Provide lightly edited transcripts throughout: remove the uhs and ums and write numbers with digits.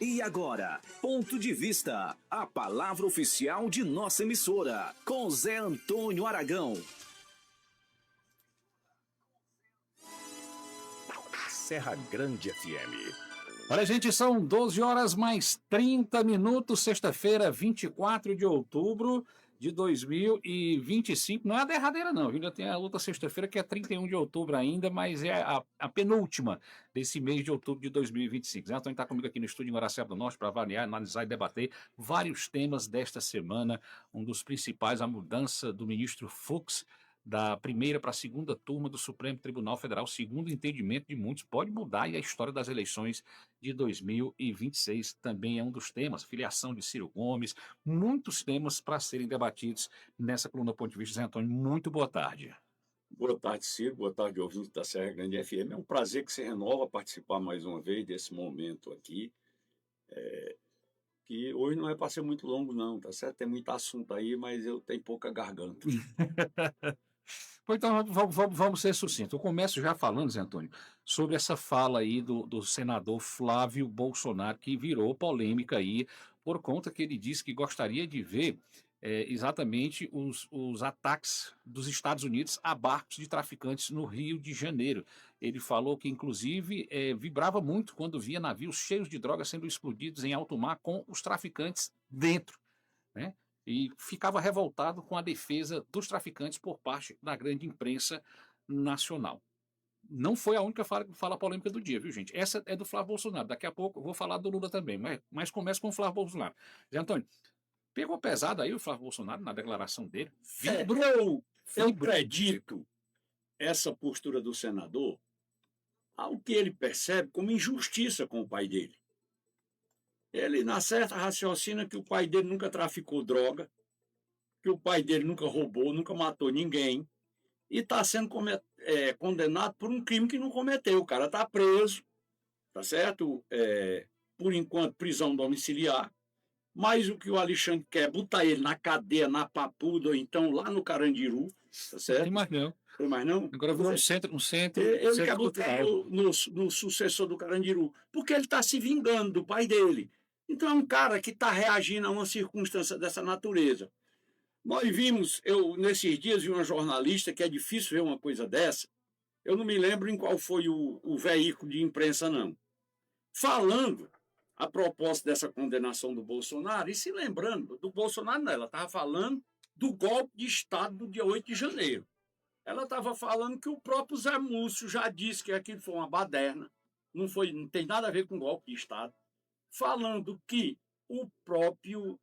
E agora, Ponto de Vista, a palavra oficial de nossa emissora, com Zé Antônio Aragão. Serra Grande FM. Olha, gente, são 12 horas mais 30 minutos, sexta-feira, 24 de outubro de 2025. Não é a derradeira, não. Ainda tem a outra sexta-feira, que é 31 de outubro ainda, mas é a penúltima desse mês de outubro de 2025. Zé Antônio está comigo aqui no estúdio em Guaraciaba do Norte para avaliar, analisar e debater vários temas desta semana. Um dos principais, a mudança do ministro Fux da primeira para a segunda turma do Supremo Tribunal Federal, segundo o entendimento de muitos, pode mudar e a história das eleições de 2026 também é um dos temas, filiação de Ciro Gomes, muitos temas para serem debatidos nessa coluna Ponto de Vista. Zé Antônio, muito boa tarde. Boa tarde, Ciro. Boa tarde, ouvinte da Serra Grande FM. É um prazer que você renova participar mais uma vez desse momento aqui. Que hoje não é para ser muito longo, não, tá certo? Tem muito assunto aí, mas eu tenho pouca garganta. Pois então, vamos ser sucintos. Eu começo já falando, Zé Antônio, sobre essa fala aí do senador Flávio Bolsonaro, que virou polêmica aí, por conta que ele disse que gostaria de ver exatamente os ataques dos Estados Unidos a barcos de traficantes no Rio de Janeiro. Ele falou que, inclusive, vibrava muito quando via navios cheios de drogas sendo explodidos em alto mar com os traficantes dentro, né? E ficava revoltado com a defesa dos traficantes por parte da grande imprensa nacional. Não foi a única fala polêmica do dia, viu, gente? Essa é do Flávio Bolsonaro. Daqui a pouco eu vou falar do Lula também, mas começa com o Flávio Bolsonaro. Zé Antônio, pegou pesado aí o Flávio Bolsonaro na declaração dele? Eu acredito essa postura do senador ao que ele percebe como injustiça com o pai dele. Ele, na certa, raciocina que o pai dele nunca traficou droga, que o pai dele nunca roubou, nunca matou ninguém, e está sendo condenado por um crime que não cometeu. O cara está preso, tá certo? Por enquanto, prisão domiciliar. Mas o que o Alexandre quer é botar ele na cadeia, na Papuda, ou então lá no Carandiru, tá certo? Tem mais não. Tem mais não? Agora virou um centro. Ele quer botar no sucessor do Carandiru, porque ele está se vingando do pai dele. Então é um cara que está reagindo a uma circunstância dessa natureza. Nós vimos, nesses dias vi uma jornalista, que é difícil ver uma coisa dessa, eu não me lembro em qual foi o veículo de imprensa, não, falando a propósito dessa condenação do Bolsonaro, e se lembrando do Bolsonaro, não, ela estava falando do golpe de Estado do dia 8 de janeiro. Ela estava falando que o próprio Zé Múcio já disse que aquilo foi uma baderna, não tem nada a ver com golpe de Estado, falando que o próprio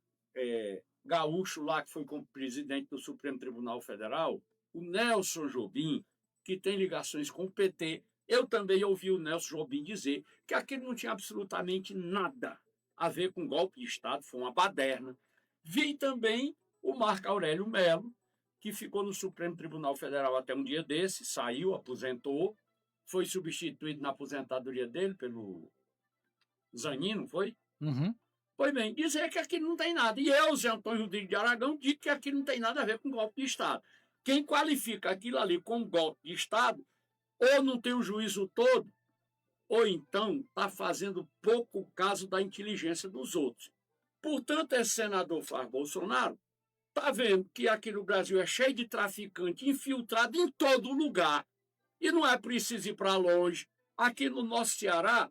gaúcho lá, que foi como presidente do Supremo Tribunal Federal, o Nelson Jobim, que tem ligações com o PT, eu também ouvi o Nelson Jobim dizer que aquilo não tinha absolutamente nada a ver com golpe de Estado, foi uma baderna. Vi também o Marco Aurélio Melo, que ficou no Supremo Tribunal Federal até um dia desse, saiu, aposentou, foi substituído na aposentadoria dele pelo Zanin, não foi? Uhum. Pois bem, dizer que aquilo não tem nada. E eu, Zé Antônio Rodrigues de Aragão, digo que aquilo não tem nada a ver com golpe de Estado. Quem qualifica aquilo ali como golpe de Estado, ou não tem o juízo todo, ou então está fazendo pouco caso da inteligência dos outros. Portanto, esse senador Flávio Bolsonaro está vendo que aqui no Brasil é cheio de traficante infiltrado em todo lugar. E não é preciso ir para longe. Aqui no nosso Ceará,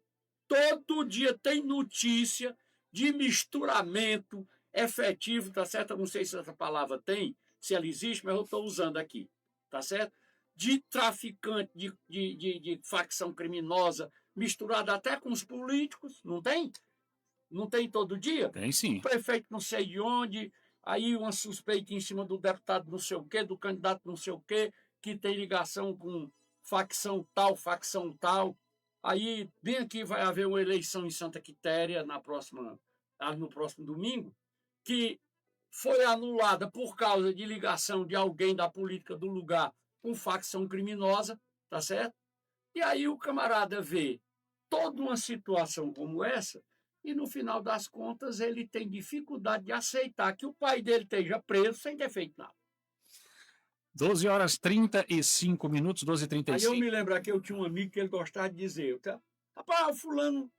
todo dia tem notícia de misturamento efetivo, tá certo? Eu não sei se essa palavra tem, se ela existe, mas eu estou usando aqui, tá certo? De traficante, de facção criminosa, misturada até com os políticos, não tem? Não tem todo dia? Tem sim. O prefeito não sei de onde, aí uma suspeita em cima do deputado não sei o quê, do candidato não sei o quê, que tem ligação com facção tal. Aí, bem aqui vai haver uma eleição em Santa Quitéria no próximo domingo, que foi anulada por causa de ligação de alguém da política do lugar com facção criminosa, tá certo? E aí o camarada vê toda uma situação como essa e, no final das contas, ele tem dificuldade de aceitar que o pai dele esteja preso sem ter feito nada. 12 horas 35 minutos, 12h35. Aí eu me lembro que eu tinha um amigo que ele gostava de dizer, rapaz, o fulano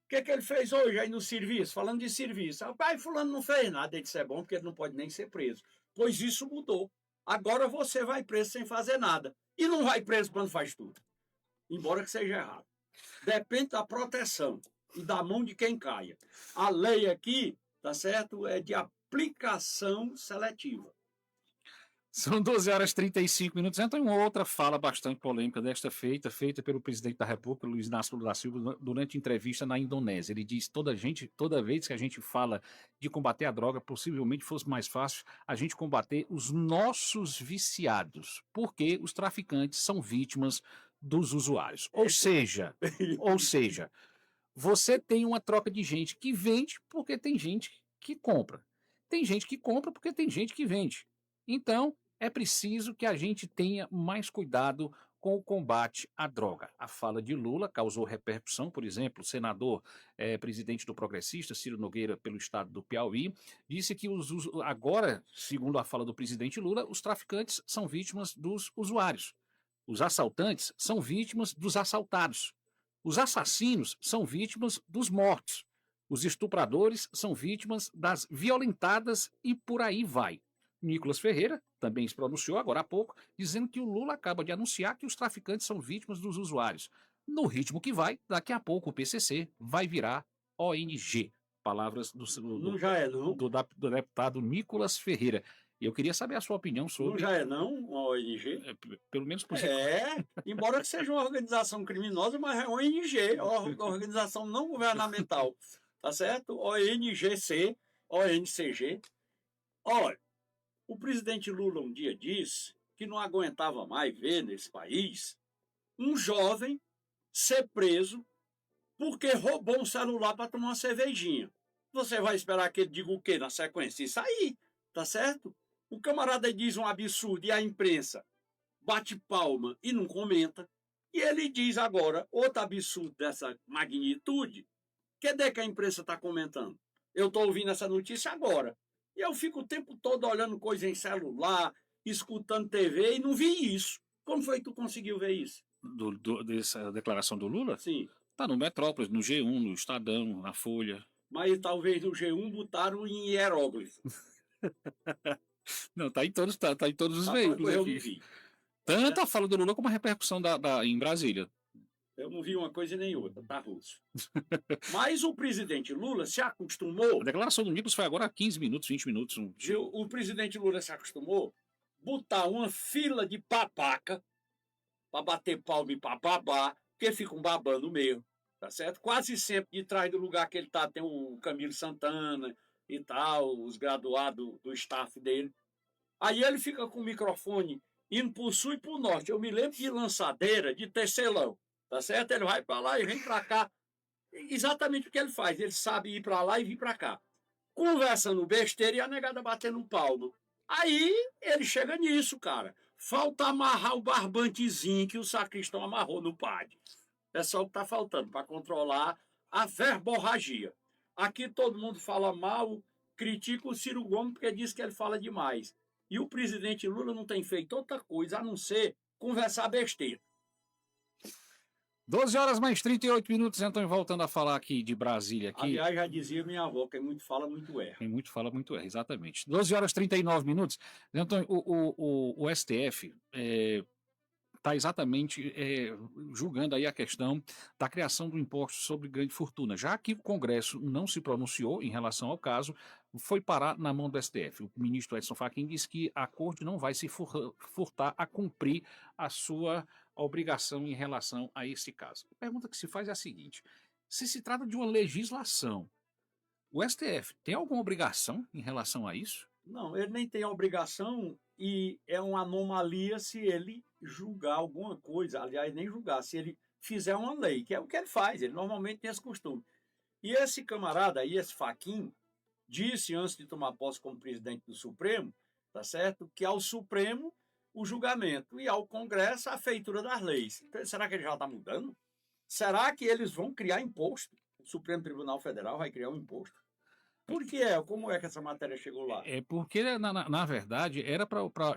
que ele fez hoje aí no serviço? Falando de serviço. Rapaz, fulano não fez nada. Ele disse, é bom porque ele não pode nem ser preso. Pois isso mudou. Agora você vai preso sem fazer nada. E não vai preso quando faz tudo. Embora que seja errado. Depende da proteção e da mão de quem caia. A lei aqui, tá certo, é de aplicação seletiva. São 12 horas e 35 minutos. Então, uma outra fala bastante polêmica desta feita pelo presidente da República, Luiz Inácio Lula da Silva, durante entrevista na Indonésia. Ele diz: toda vez que a gente fala de combater a droga, possivelmente fosse mais fácil a gente combater os nossos viciados, porque os traficantes são vítimas dos usuários. Ou seja, você tem uma troca de gente que vende porque tem gente que compra. Tem gente que compra porque tem gente que vende. Então, é preciso que a gente tenha mais cuidado com o combate à droga. A fala de Lula causou repercussão, por exemplo, o senador, presidente do Progressista, Ciro Nogueira, pelo estado do Piauí, disse que agora, segundo a fala do presidente Lula, os traficantes são vítimas dos usuários. Os assaltantes são vítimas dos assaltados. Os assassinos são vítimas dos mortos. Os estupradores são vítimas das violentadas e por aí vai. Nicolas Ferreira também se pronunciou agora há pouco, dizendo que o Lula acaba de anunciar que os traficantes são vítimas dos usuários. No ritmo que vai, daqui a pouco o PCC vai virar ONG. Palavras Não já é, não? do deputado Nicolas Ferreira. E eu queria saber a sua opinião sobre... Não já é, não, uma ONG? Pelo menos por embora que seja uma organização criminosa, mas é ONG, uma organização não governamental. Tá certo? ONGC, ONCG. Olha, o presidente Lula um dia disse que não aguentava mais ver nesse país um jovem ser preso porque roubou um celular para tomar uma cervejinha. Você vai esperar que ele diga o quê na sequência? Isso aí, tá certo? O camarada diz um absurdo e a imprensa bate palma e não comenta. E ele diz agora outro absurdo dessa magnitude. Cadê que a imprensa está comentando? Eu estou ouvindo essa notícia agora. E eu fico o tempo todo olhando coisa em celular, escutando TV e não vi isso. Como foi que tu conseguiu ver isso? Dessa declaração do Lula? Sim. Tá no Metrópolis, no G1, no Estadão, na Folha. Mas talvez no G1 botaram em hieróglifo. Não, tá em todos os veículos eu aqui. não vi. Tanto a fala do Lula como a repercussão em Brasília. Eu não vi uma coisa nem outra, tá, Russo? Mas o presidente Lula se acostumou... A declaração do Nicolas foi agora há 15 minutos, 20 minutos. O presidente Lula se acostumou a botar uma fila de papaca para bater palma e papabá, porque ficam babando mesmo, tá certo? Quase sempre de trás do lugar que ele tá tem o Camilo Santana e tal, os graduados do staff dele. Aí ele fica com o microfone indo pro sul e pro norte. Eu me lembro de lançadeira, de tecelão. Tá certo? Ele vai para lá e vem para cá. Exatamente o que ele faz. Ele sabe ir para lá e vir para cá. Conversando besteira e a negada batendo um palmo. Aí ele chega nisso, cara. Falta amarrar o barbantezinho que o sacristão amarrou no padre. É só o que está faltando para controlar a verborragia. Aqui todo mundo fala mal, critica o Ciro Gomes porque diz que ele fala demais. E o presidente Lula não tem feito outra coisa a não ser conversar besteira. 12 horas mais 38 minutos, então, voltando a falar aqui de Brasília. Aliás, já dizia minha avó, quem muito fala, muito erra. Quem muito fala, muito erra, exatamente. 12 horas 39 minutos. Então, o STF está exatamente julgando aí a questão da criação do imposto sobre grande fortuna. Já que o Congresso não se pronunciou em relação ao caso, foi parar na mão do STF. O ministro Edson Fachin disse que a Corte não vai se furtar a cumprir a sua obrigação em relação a esse caso. A pergunta que se faz é a seguinte: se trata de uma legislação, o STF tem alguma obrigação em relação a isso? Não, ele nem tem obrigação e é uma anomalia se ele julgar alguma coisa, aliás, nem julgar, se ele fizer uma lei, que é o que ele faz, ele normalmente tem esse costume. E esse camarada aí, esse Fachin, disse antes de tomar posse como presidente do Supremo, tá certo? Que ao Supremo o julgamento e ao Congresso a feitura das leis. Então, será que ele já está mudando? Será que eles vão criar imposto? O Supremo Tribunal Federal vai criar um imposto? Por que é? Como é que essa matéria chegou lá? É porque, na verdade,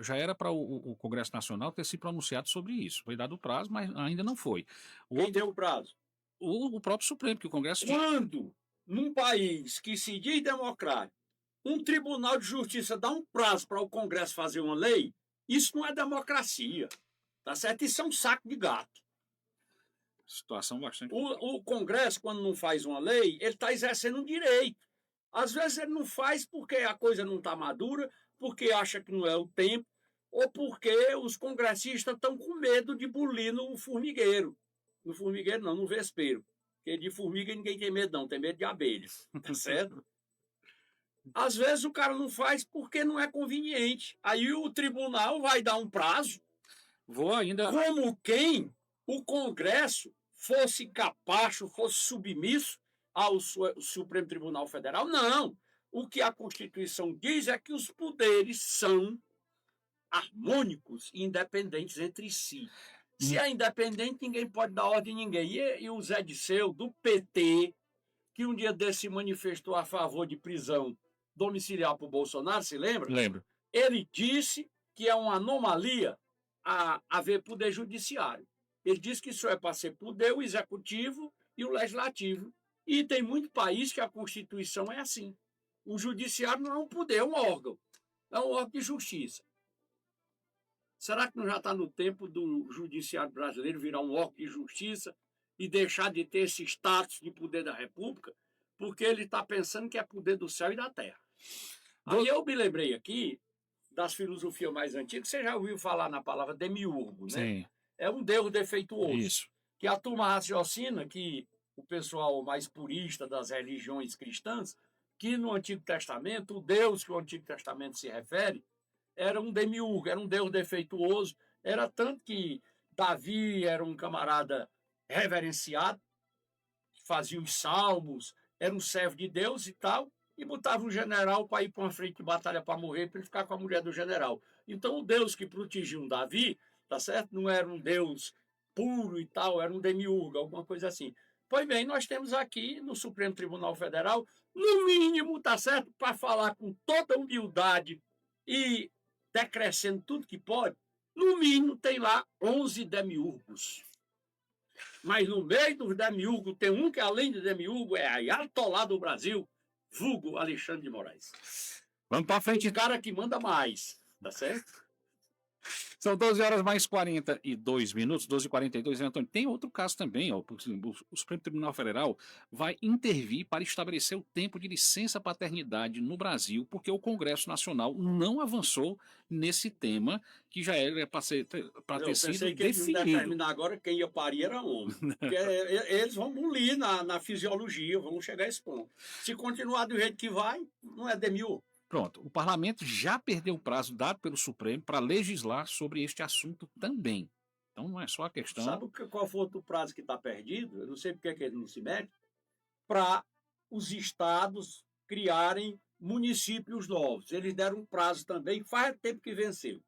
já era para o Congresso Nacional ter se pronunciado sobre isso. Foi dado o prazo, mas ainda não foi. Quem deu o prazo? o próprio Supremo, que o Congresso... Quando, num país que se diz democrático, um tribunal de justiça dá um prazo para o Congresso fazer uma lei, isso não é democracia. Tá certo? Isso é um saco de gato. Situação bastante... O Congresso, quando não faz uma lei, ele está exercendo um direito. Às vezes ele não faz porque a coisa não está madura, porque acha que não é o tempo, ou porque os congressistas estão com medo de bulir no formigueiro. No formigueiro não, no vespeiro. Porque de formiga ninguém tem medo não, tem medo de abelhas. Tá certo? Às vezes o cara não faz porque não é conveniente. Aí o tribunal vai dar um prazo. Vou ainda... Como quem o Congresso fosse capacho, fosse submisso ao Supremo Tribunal Federal. Não. O que a Constituição diz é que os poderes são harmônicos e independentes entre si. Se é independente, ninguém pode dar ordem a ninguém. E o Zé Disseu, do PT, que um dia desse se manifestou a favor de prisão domiciliar para o Bolsonaro, se lembra? Lembro. Ele disse que é uma anomalia haver poder judiciário. Ele disse que isso é para ser poder o executivo e o legislativo. E tem muito país que a Constituição é assim. O judiciário não é um poder, é um órgão. É um órgão de justiça. Será que não já está no tempo do judiciário brasileiro virar um órgão de justiça e deixar de ter esse status de poder da República? Porque ele está pensando que é poder do céu e da terra. Aí eu me lembrei aqui das filosofias mais antigas. Você já ouviu falar na palavra demiurgo, né? Sim. É um Deus defeituoso. Isso. Que a turma raciocina que o pessoal mais purista das religiões cristãs, que no Antigo Testamento, o Deus que o Antigo Testamento se refere, era um demiurgo, era um Deus defeituoso. Era tanto que Davi era um camarada reverenciado, fazia os salmos, era um servo de Deus e tal, e botava um general para ir para uma frente de batalha para morrer, para ele ficar com a mulher do general. Então o Deus que protegia um Davi, tá certo? Não era um Deus puro e tal, era um demiurgo, alguma coisa assim. Pois bem, nós temos aqui no Supremo Tribunal Federal, no mínimo, tá certo? Para falar com toda humildade e decrescendo tudo que pode, no mínimo tem lá 11 demiurgos. Mas no meio dos demiurgos tem um que, além de demiurgo, é Ayatolá do Brasil, vulgo Alexandre de Moraes. Vamos para frente. O cara que manda mais, tá certo? São 12 horas mais 42 minutos, 12h42, né, Antônio? Tem outro caso também, ó, o Supremo Tribunal Federal vai intervir para estabelecer o tempo de licença paternidade no Brasil, porque o Congresso Nacional não avançou nesse tema que já era para ter sido pensei que eles iam definido. determinar agora quem ia parir era homem. Porque eles vão bulir na fisiologia, vão chegar a esse ponto. Se continuar do jeito que vai, não é demiurgo. Pronto, o parlamento já perdeu o prazo dado pelo Supremo para legislar sobre este assunto também. Então não é só a questão... Sabe qual foi o prazo que está perdido? Eu não sei porque que ele não se mete. Para os estados criarem municípios novos. Eles deram um prazo também, faz tempo que venceu.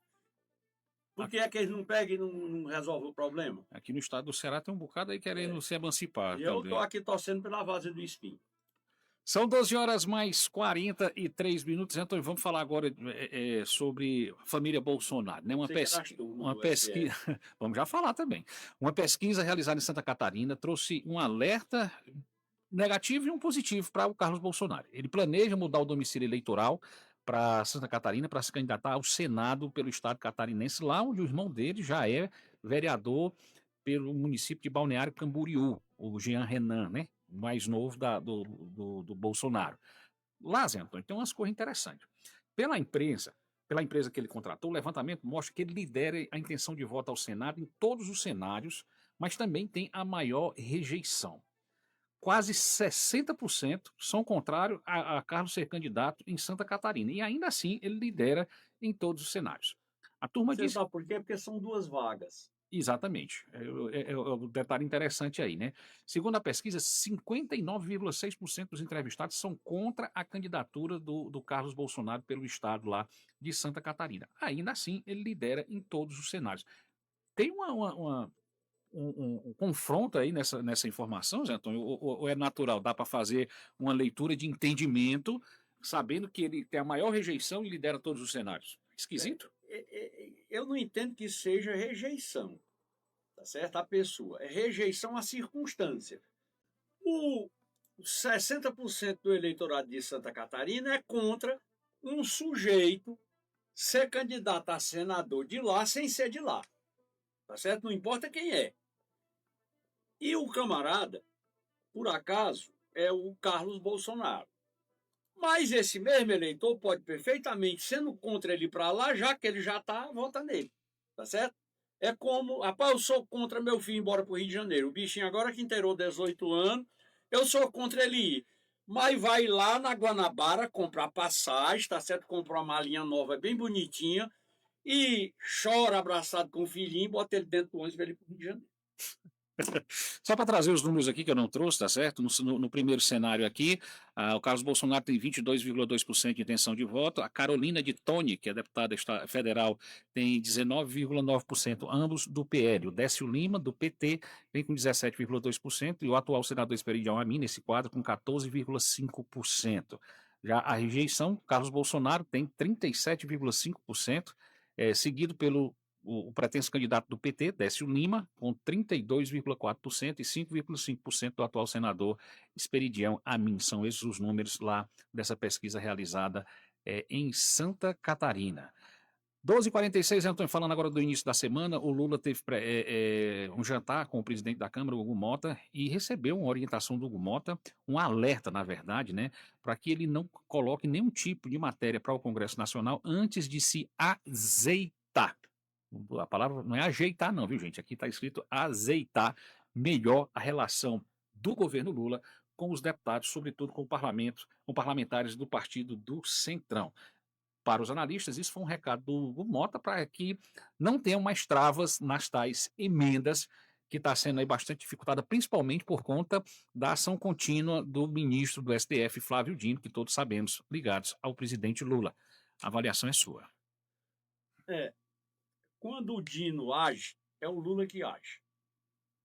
Por que é que eles não pegam e não resolvem o problema? Aqui no estado do Ceará tem um bocado aí querendo se emancipar. E eu estou aqui torcendo pela várzea do Espinho. São 12 horas mais 43 minutos, então vamos falar agora sobre a família Bolsonaro, né? Uma pesquisa, vamos já falar também. Uma pesquisa realizada em Santa Catarina trouxe um alerta negativo e um positivo para o Carlos Bolsonaro. Ele planeja mudar o domicílio eleitoral para Santa Catarina para se candidatar ao Senado pelo estado catarinense, lá onde o irmão dele já é vereador pelo município de Balneário Camboriú, o Jean Renan, né? Mais novo do Bolsonaro. Lá, Zé Antônio, tem umas coisas interessantes. Pela empresa que ele contratou, o levantamento mostra que ele lidera a intenção de voto ao Senado em todos os cenários, mas também tem a maior rejeição. Quase 60% são contrários a Carlos ser candidato em Santa Catarina. E ainda assim, ele lidera em todos os cenários. A turma diz... Você sabe por quê? Porque são 2 vagas. Exatamente. É um detalhe interessante aí, né? Segundo a pesquisa, 59,6% dos entrevistados são contra a candidatura do Carlos Bolsonaro pelo estado lá de Santa Catarina. Ainda assim, ele lidera em todos os cenários. Tem um confronto aí nessa informação, Zé Antônio? Ou é natural? Dá para fazer uma leitura de entendimento, sabendo que ele tem a maior rejeição e lidera todos os cenários? Esquisito? Eu não entendo que seja rejeição, tá certo? A pessoa. É rejeição à circunstância. O 60% do eleitorado de Santa Catarina é contra um sujeito ser candidato a senador de lá sem ser de lá. Tá certo? Não importa quem é. E o camarada, por acaso, é o Carlos Bolsonaro. Mas esse mesmo eleitor pode perfeitamente, sendo contra ele para lá, já que ele já está, vota nele. Tá certo? É como, rapaz, eu sou contra meu filho ir embora para o Rio de Janeiro. O bichinho agora que inteirou 18 anos, eu sou contra ele ir. Mas vai lá na Guanabara comprar passagem, tá certo? Comprar uma malinha nova bem bonitinha e chora abraçado com o filhinho e bota ele dentro do ônibus para ele ir para o Rio de Janeiro. Só para trazer os números aqui que eu não trouxe, tá certo? No primeiro cenário aqui, o Carlos Bolsonaro tem 22,2% de intenção de voto, a Carolina de Toni, que é deputada federal, tem 19,9%, ambos do PL. O Décio Lima, do PT, vem com 17,2%, e o atual senador Esperidião Amin, nesse quadro, com 14,5%. Já a rejeição, Carlos Bolsonaro tem 37,5%, seguido pelo o pretenso candidato do PT, Décio Lima, com 32,4% e 5,5% do atual senador Esperidião Amin. São esses os números lá dessa pesquisa realizada em Santa Catarina. 12h46, Antônio, falando agora do início da semana, o Lula teve um jantar com o presidente da Câmara, Hugo Mota, e recebeu uma orientação do Hugo Mota, um alerta, na verdade, né, para que ele não coloque nenhum tipo de matéria para o Congresso Nacional antes de se azeitar. A palavra não é ajeitar não, viu, gente? Aqui está escrito azeitar melhor a relação do governo Lula com os deputados, sobretudo com o parlamento, com parlamentares do partido do Centrão. Para os analistas, isso foi um recado do Mota para que não tenham mais travas nas tais emendas, que está sendo aí bastante dificultada, principalmente por conta da ação contínua do ministro do STF, Flávio Dino, que todos sabemos, ligados ao presidente Lula. A avaliação é sua. Quando o Dino age, é o Lula que age.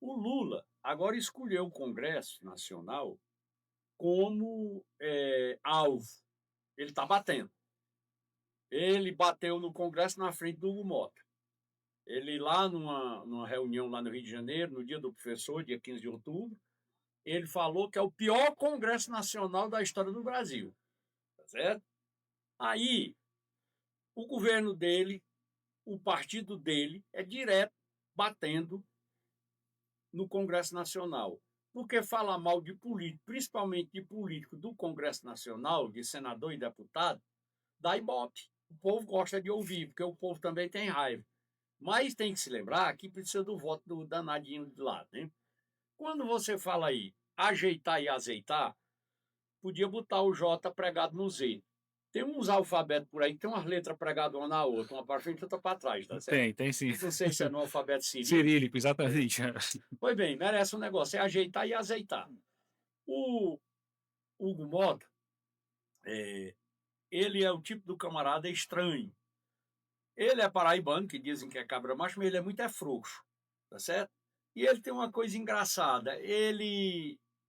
O Lula agora escolheu o Congresso Nacional como alvo. Ele está batendo. Ele bateu no Congresso na frente do Hugo Mota. Ele lá numa reunião lá no Rio de Janeiro, no dia do professor, dia 15 de outubro, ele falou que é o pior Congresso Nacional da história do Brasil. Tá certo? Aí, o governo dele, o partido dele, é direto batendo no Congresso Nacional. Porque fala mal de político, principalmente de político do Congresso Nacional, de senador e deputado, dá ibope. O povo gosta de ouvir, porque o povo também tem raiva. Mas tem que se lembrar que precisa do voto do danadinho de lá, né? Quando você fala aí, ajeitar e azeitar, podia botar o J pregado no Z. Tem uns alfabetos por aí que tem umas letras pregadas uma na outra, uma para frente e outra para trás, tá certo? Tem sim. Não sei se é no alfabeto cirílico. Cirílico, exatamente. Pois bem, merece um negócio, é ajeitar e azeitar. O Hugo Mota, ele é o tipo do camarada estranho. Ele é paraibano, que dizem que é cabra macho, mas ele é muito frouxo, tá certo? E ele tem uma coisa engraçada,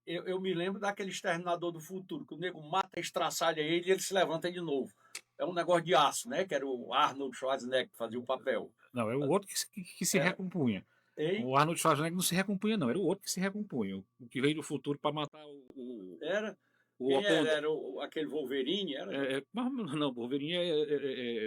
eu me lembro daquele Exterminador do Futuro, que o nego mata, estraçalha ele e ele se levanta de novo. É um negócio de aço, né? Que era o Arnold Schwarzenegger que fazia o papel. Não, é o outro que se recompunha. Hein? O Arnold Schwarzenegger não se recompunha, não. Era o outro que se recompunha. O que veio do futuro para matar o... Era? O era aquele Wolverine? Era? Não, Wolverine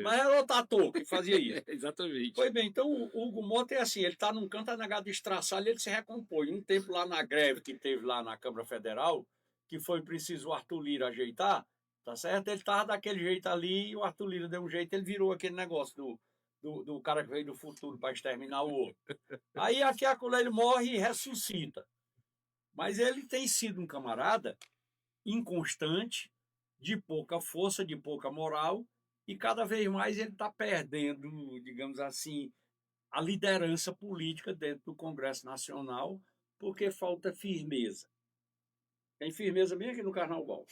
Mas era outro ator que fazia isso. Exatamente. Pois bem, então o Hugo Mota é assim, ele está num canto, negado de estraçalho, ele se recompõe. Um tempo lá na greve que teve lá na Câmara Federal, que foi preciso o Arthur Lira ajeitar, tá certo? Ele estava daquele jeito ali e o Arthur Lira deu um jeito, ele virou aquele negócio do cara que veio do futuro para exterminar o outro. Aí aqui a ele morre e ressuscita. Mas ele tem sido um camarada inconstante, de pouca força, de pouca moral, e cada vez mais ele está perdendo, digamos assim, a liderança política dentro do Congresso Nacional, porque falta firmeza. Tem firmeza mesmo aqui no Carnaval.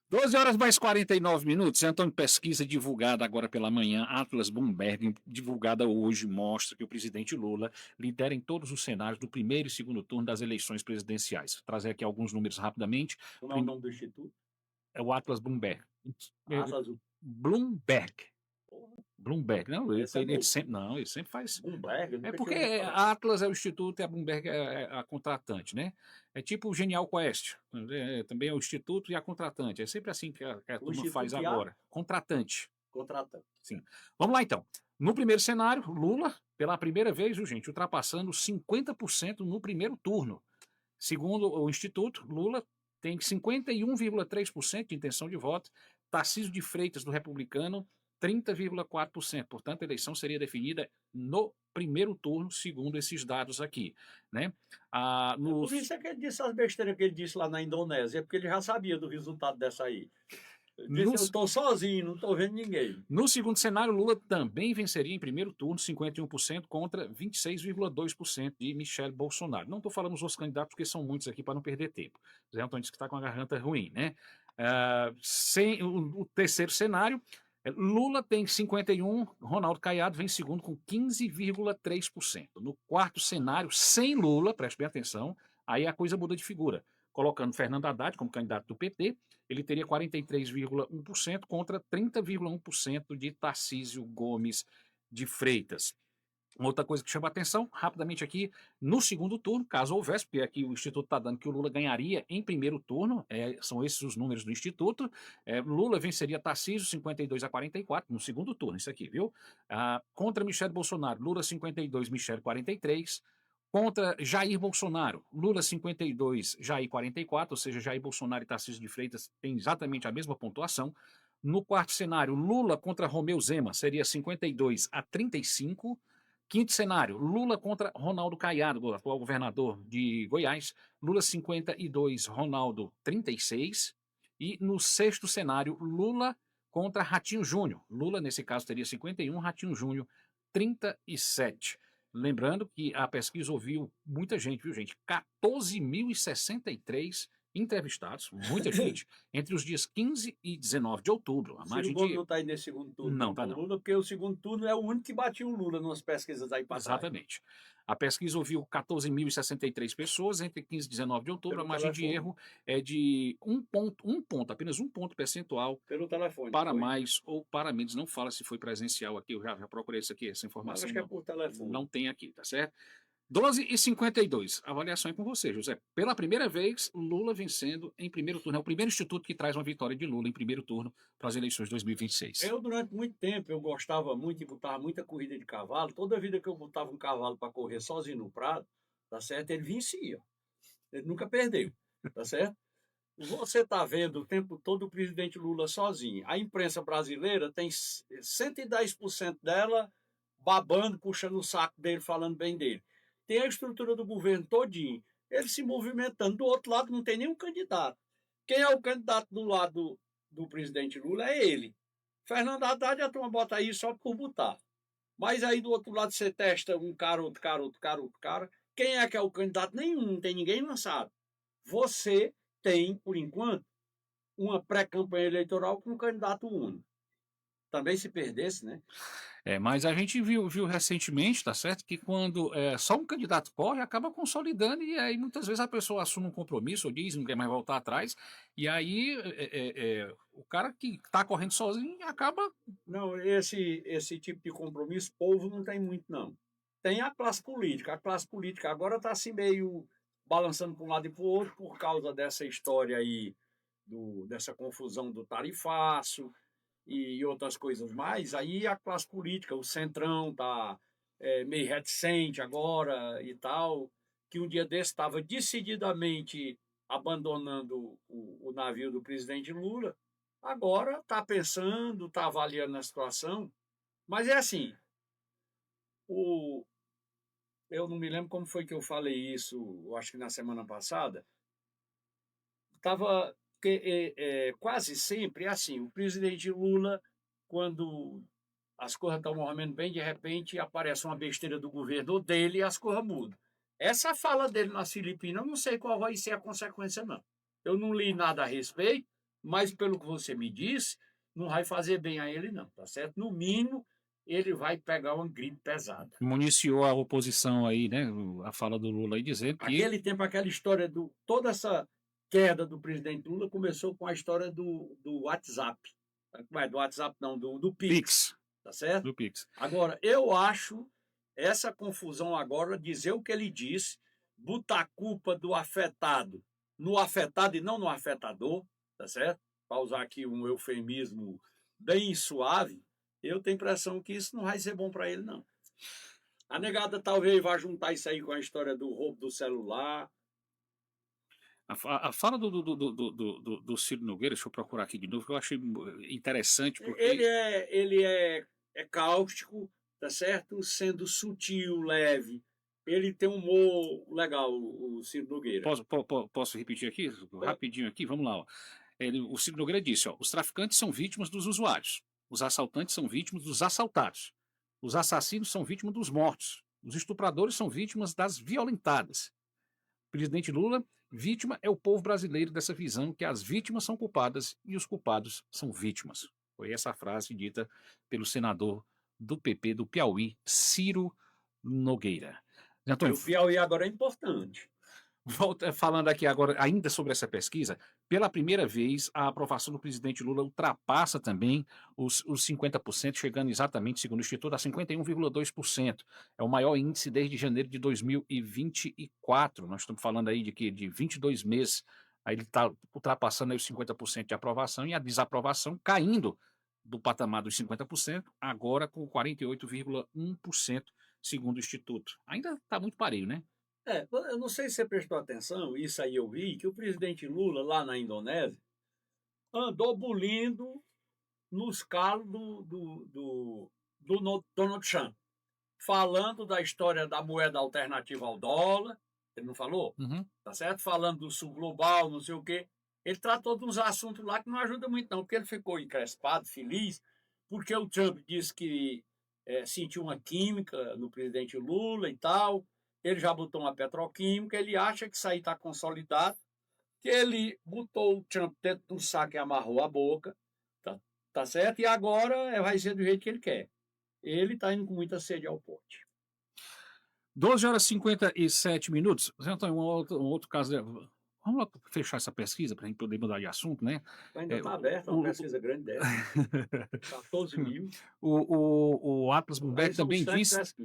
12h mais 49. Antônio, pesquisa divulgada agora pela manhã, Atlas Bloomberg, divulgada hoje, mostra que o presidente Lula lidera em todos os cenários do primeiro e segundo turno das eleições presidenciais. Vou trazer aqui alguns números rapidamente. Como é o nome do instituto? É o Atlas Bloomberg. Atlas Bloomberg. Bloomberg, não, ele, Essa é ele boa. sempre, não, ele sempre faz. Bloomberg, eu É nunca porque tinha ouvido falar. a Atlas é o instituto e a Bloomberg é a contratante, né? É tipo o Genial Quest, também é o instituto e a contratante. É sempre assim que a O turma faz Instituto IA agora. Contratante, contratante. sim. Vamos lá então. No primeiro cenário, Lula, pela primeira vez, viu, gente, ultrapassando 50% no primeiro turno. Segundo o Instituto, Lula tem 51,3% de intenção de voto, Tarcísio de Freitas, do Republicano, 30,4%. Portanto, a eleição seria definida no primeiro turno, segundo esses dados aqui. Né? É por isso é que ele disse as besteiras que ele disse lá na Indonésia, porque ele já sabia do resultado dessa aí. Ele no, disse, eu estou sozinho, não estou vendo ninguém. no segundo cenário, Lula também venceria em primeiro turno, 51% contra 26,2% de Michele Bolsonaro. Não estou falando os outros candidatos, porque são muitos aqui para não perder tempo. Zé Antônio disse que está com a garganta ruim, né? Sem o terceiro cenário, Lula tem 51, Ronaldo Caiado vem segundo com 15,3%. No quarto cenário, sem Lula, preste bem atenção, aí a coisa muda de figura. Colocando Fernando Haddad como candidato do PT, ele teria 43,1% contra 30,1% de Tarcísio Gomes de Freitas. Outra coisa que chama a atenção, rapidamente aqui, no segundo turno, caso houvesse, porque aqui o Instituto está dando que o Lula ganharia em primeiro turno, são esses os números do Instituto, Lula venceria Tarcísio 52-44 no segundo turno, isso aqui, viu? Contra Michele Bolsonaro, Lula 52, Michele 43, contra Jair Bolsonaro, Lula 52, Jair 44, ou seja, Jair Bolsonaro e Tarcísio de Freitas têm exatamente a mesma pontuação. No quarto cenário, Lula contra Romeu Zema seria 52-35. Quinto cenário, Lula contra Ronaldo Caiado, atual governador de Goiás, Lula 52, Ronaldo 36. E no sexto cenário, Lula contra Ratinho Júnior. Lula, nesse caso, teria 51, Ratinho Júnior 37. Lembrando que a pesquisa ouviu muita gente, viu, gente? 14.063 entrevistados, muita gente, entre os dias 15 e 19 de outubro. A Ciro margem Gomes de... não está aí nesse segundo turno Não, tá com o não. Lula, porque o segundo turno é o único que batia o Lula nas pesquisas aí para trás. Exatamente. A pesquisa ouviu 14.063 pessoas entre 15 e 19 de outubro. Pelo A margem de telefone. erro é de apenas um ponto percentual Pelo telefone. para foi. mais ou para menos. Não fala se foi presencial aqui, eu já procurei isso aqui, essa Mas informação acho que é por telefone. não tem aqui, tá certo? 12h52. Avaliação é com você, José. Pela primeira vez, Lula vencendo em primeiro turno. É o primeiro instituto que traz uma vitória de Lula em primeiro turno para as eleições de 2026. Eu, durante muito tempo, eu gostava muito e botava muita corrida de cavalo. Toda vida que eu botava um cavalo para correr sozinho no prado, tá certo? Ele vencia. Ele nunca perdeu, tá certo? Você está vendo o tempo todo o presidente Lula sozinho. A imprensa brasileira tem 110% dela babando, puxando o saco dele, falando bem dele. Tem a estrutura do governo todinho, ele se movimentando. Do outro lado não tem nenhum candidato. Quem é o candidato do lado do presidente Lula é ele. Fernando Haddad, a turma bota aí só por botar. Mas aí do outro lado você testa um cara, outro cara, outro cara, outro cara. Quem é que é o candidato? Nenhum, não tem ninguém lançado. Você tem, por enquanto, uma pré-campanha eleitoral com um candidato único. Também se perdesse, né? Mas a gente viu recentemente, tá certo, que quando só um candidato corre, acaba consolidando e aí muitas vezes a pessoa assume um compromisso ou diz não quer mais voltar atrás e aí o cara que está correndo sozinho acaba... Não, esse tipo de compromisso, povo não tem muito, não. Tem a classe política. A classe política agora está assim meio balançando para um lado e para o outro por causa dessa história aí, dessa confusão do tarifaço e outras coisas mais. Aí a classe política, o Centrão está meio reticente agora e tal, que um dia desse estava decididamente abandonando o navio do presidente Lula. Agora está pensando, está avaliando a situação, mas é assim, eu não me lembro como foi que eu falei isso, eu acho que na semana passada, estava quase sempre assim, o presidente Lula, quando as coisas estão morrendo bem, de repente aparece uma besteira do governo dele e as coisas mudam. Essa fala dele nas Filipinas, eu não sei qual vai ser a consequência, não. Eu não li nada a respeito, mas pelo que você me disse, não vai fazer bem a ele, não, tá certo? No mínimo, ele vai pegar uma gripe pesada. Municiou a oposição aí, né? A fala do Lula aí dizendo que... Aquele tempo, aquela história toda essa queda do presidente Lula começou com a história do WhatsApp. Do WhatsApp não, do Pix. tá certo? Do Pix. Agora, eu acho essa confusão agora, dizer o que ele disse, botar a culpa do afetado no afetado e não no afetador, tá certo? Para usar aqui um eufemismo bem suave, eu tenho a impressão que isso não vai ser bom para ele, não. A negada talvez vá juntar isso aí com a história do roubo do celular. A fala do Ciro Nogueira, deixa eu procurar aqui de novo, que eu achei interessante, Ele porque é cáustico, tá certo? Sendo sutil, leve. Ele tem um humor legal, o Ciro Nogueira. posso repetir aqui? Rapidinho aqui, vamos lá. Ó. O Ciro Nogueira disse, ó, os traficantes são vítimas dos usuários, os assaltantes são vítimas dos assaltados, os assassinos são vítimas dos mortos, os estupradores são vítimas das violentadas. Presidente Lula, vítima é o povo brasileiro dessa visão que as vítimas são culpadas e os culpados são vítimas. Foi essa a frase dita pelo senador do PP do Piauí, Ciro Nogueira. Antônio, O Piauí agora é importante. falando aqui agora ainda sobre essa pesquisa, pela primeira vez a aprovação do presidente Lula ultrapassa também os 50%, chegando exatamente, segundo o Instituto, a 51,2%. É o maior índice desde janeiro de 2024. Nós estamos falando aí de 22 meses. Aí ele está ultrapassando aí os 50% de aprovação e a desaprovação caindo do patamar dos 50%, agora com 48,1%, segundo o Instituto. Ainda está muito parelho, né? Eu não sei se você prestou atenção, isso aí eu vi, que o presidente Lula, lá na Indonésia, andou bulindo nos calos do Donald Trump, falando da história da moeda alternativa ao dólar, ele não falou? Uhum. Tá certo? Falando do sul global, não sei o quê. Ele tratou de uns assuntos lá que não ajudam muito, não, porque ele ficou encrespado, feliz, porque o Trump disse que sentiu uma química no presidente Lula e tal. Ele já botou uma petroquímica, ele acha que isso aí está consolidado, que ele botou o Trump dentro de um saco e amarrou a boca, tá certo? E agora vai ser do jeito que ele quer. Ele está indo com muita sede ao pote. 12 horas e 57 minutos. Zé Antônio, um outro caso. Vamos lá fechar essa pesquisa para a gente poder mudar de assunto, né? Ainda está aberta uma pesquisa grande dessa. 14 mil. O Atlas Bloomberg também pesquisa.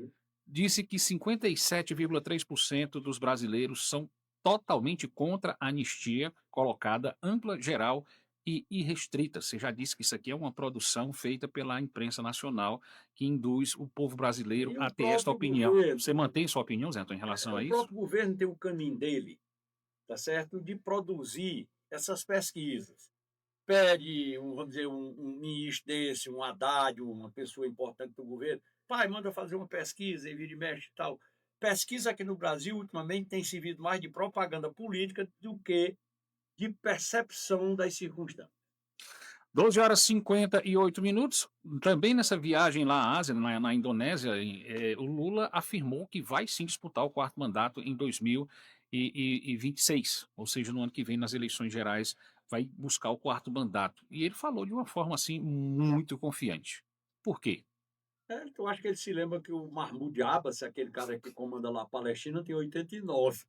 disse que 57,3% dos brasileiros são totalmente contra a anistia colocada ampla, geral e irrestrita. Você já disse que isso aqui é uma produção feita pela imprensa nacional que induz o povo brasileiro a ter esta opinião. Governo, Você mantém sua opinião, Zé Antônio, em relação a isso? O próprio governo tem o caminho dele, tá certo, de produzir essas pesquisas. Pede, vamos dizer, um ministro desse, um Haddad, uma pessoa importante do governo, pai, manda fazer uma pesquisa e vira e mexe e tal. Pesquisa aqui no Brasil, ultimamente, tem servido mais de propaganda política do que de percepção das circunstâncias. 12 horas e 58 minutos. Também nessa viagem lá à Ásia, na Indonésia, o Lula afirmou que vai sim disputar o quarto mandato em 2026, ou seja, no ano que vem, nas eleições gerais, vai buscar o quarto mandato. E ele falou de uma forma assim muito confiante. Por quê? Eu acho que ele se lembra que o Mahmoud Abbas, aquele cara que comanda lá a Palestina, tem 89.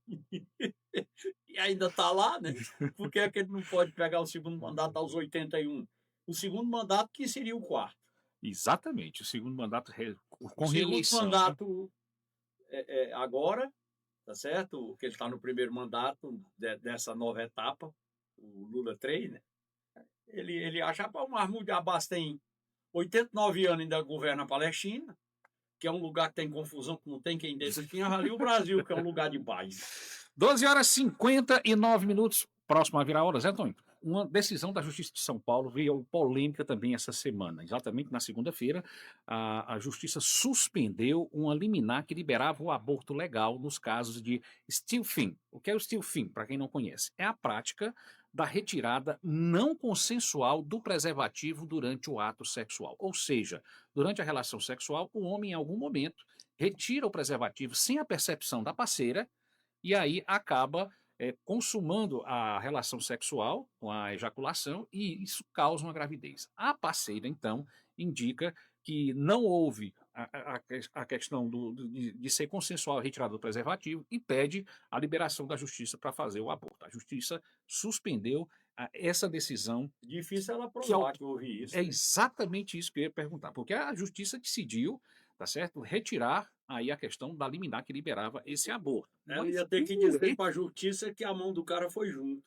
E ainda está lá, né? Por que é que ele não pode pegar o segundo mandato aos 81? O segundo mandato que seria o quarto. Exatamente, o segundo mandato com o reeleição. Segundo mandato agora, tá certo? Que ele está no primeiro mandato dessa nova etapa, o Lula 3, né? Ele acha que o Mahmoud Abbas tem 89 anos, ainda governa a Palestina, que é um lugar que tem confusão, que não tem quem decidir, ali o Brasil, que é um lugar de paz. 12 horas e 59 minutos, próximo a virar hora, Zé Antônio. Uma decisão da Justiça de São Paulo veio polêmica também essa semana. Exatamente na segunda-feira, a Justiça suspendeu uma liminar que liberava o aborto legal nos casos de stealthing. O que é o stealthing, para quem não conhece? É a prática da retirada não consensual do preservativo durante o ato sexual. Ou seja, durante a relação sexual, o homem em algum momento retira o preservativo sem a percepção da parceira e aí acaba consumando a relação sexual com a ejaculação e isso causa uma gravidez. A parceira, então, indica que não houve a questão de ser consensual a retirada do preservativo e pede a liberação da justiça para fazer o aborto. A justiça suspendeu essa decisão, Difícil ela que é, provar que houve isso, é né? exatamente isso que eu ia perguntar, porque a justiça decidiu, tá certo, retirar aí a questão da liminar que liberava esse aborto. Ela Mas ia ter que dizer para a justiça que a mão do cara foi junto.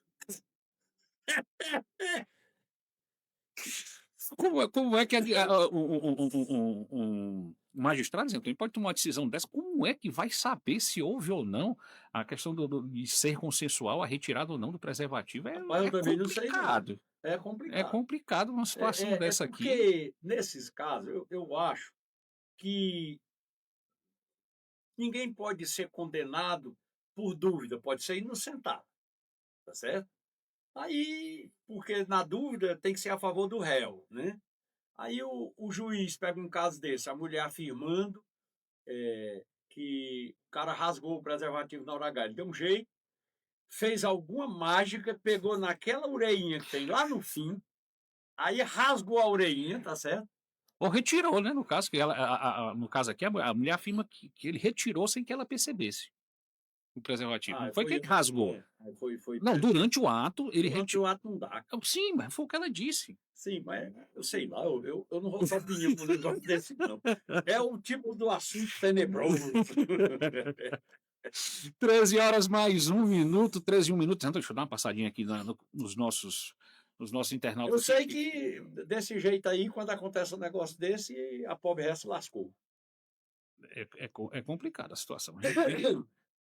como é que um magistrado, exemplo, ele pode tomar uma decisão dessa, como é que vai saber se houve ou não a questão de ser consensual, a retirada ou não do preservativo? Rapaz, eu também não sei não. Complicado. É É complicado. complicado uma situação dessa aqui. Porque, nesses casos, eu acho que ninguém pode ser condenado por dúvida, pode ser inocentado, tá certo? Aí, porque na dúvida tem que ser a favor do réu, né? Aí o juiz pega um caso desse, a mulher afirmando que o cara rasgou o preservativo na hora H, ele deu um jeito, fez alguma mágica, pegou naquela orelhinha que tem lá no fim, aí rasgou a orelhinha, tá certo? Ou retirou, né? No caso, que ela, no caso aqui, a mulher afirma que ele retirou sem que ela percebesse o preservativo. Não foi que ele rasgou. Foi Não, durante o ato, ele durante retirou. o ato não dá. Sim, mas foi o que ela disse. Sim, mas eu sei lá, eu não vou dar opinião por um negócio desse, não. É o tipo do assunto tenebroso. 13 horas mais 1 minuto, 13 e 1 minuto. Então, deixa eu dar uma passadinha aqui nos nossos internautas. Eu sei que desse jeito aí, quando acontece um negócio desse, a pobre se lascou. É complicada a situação.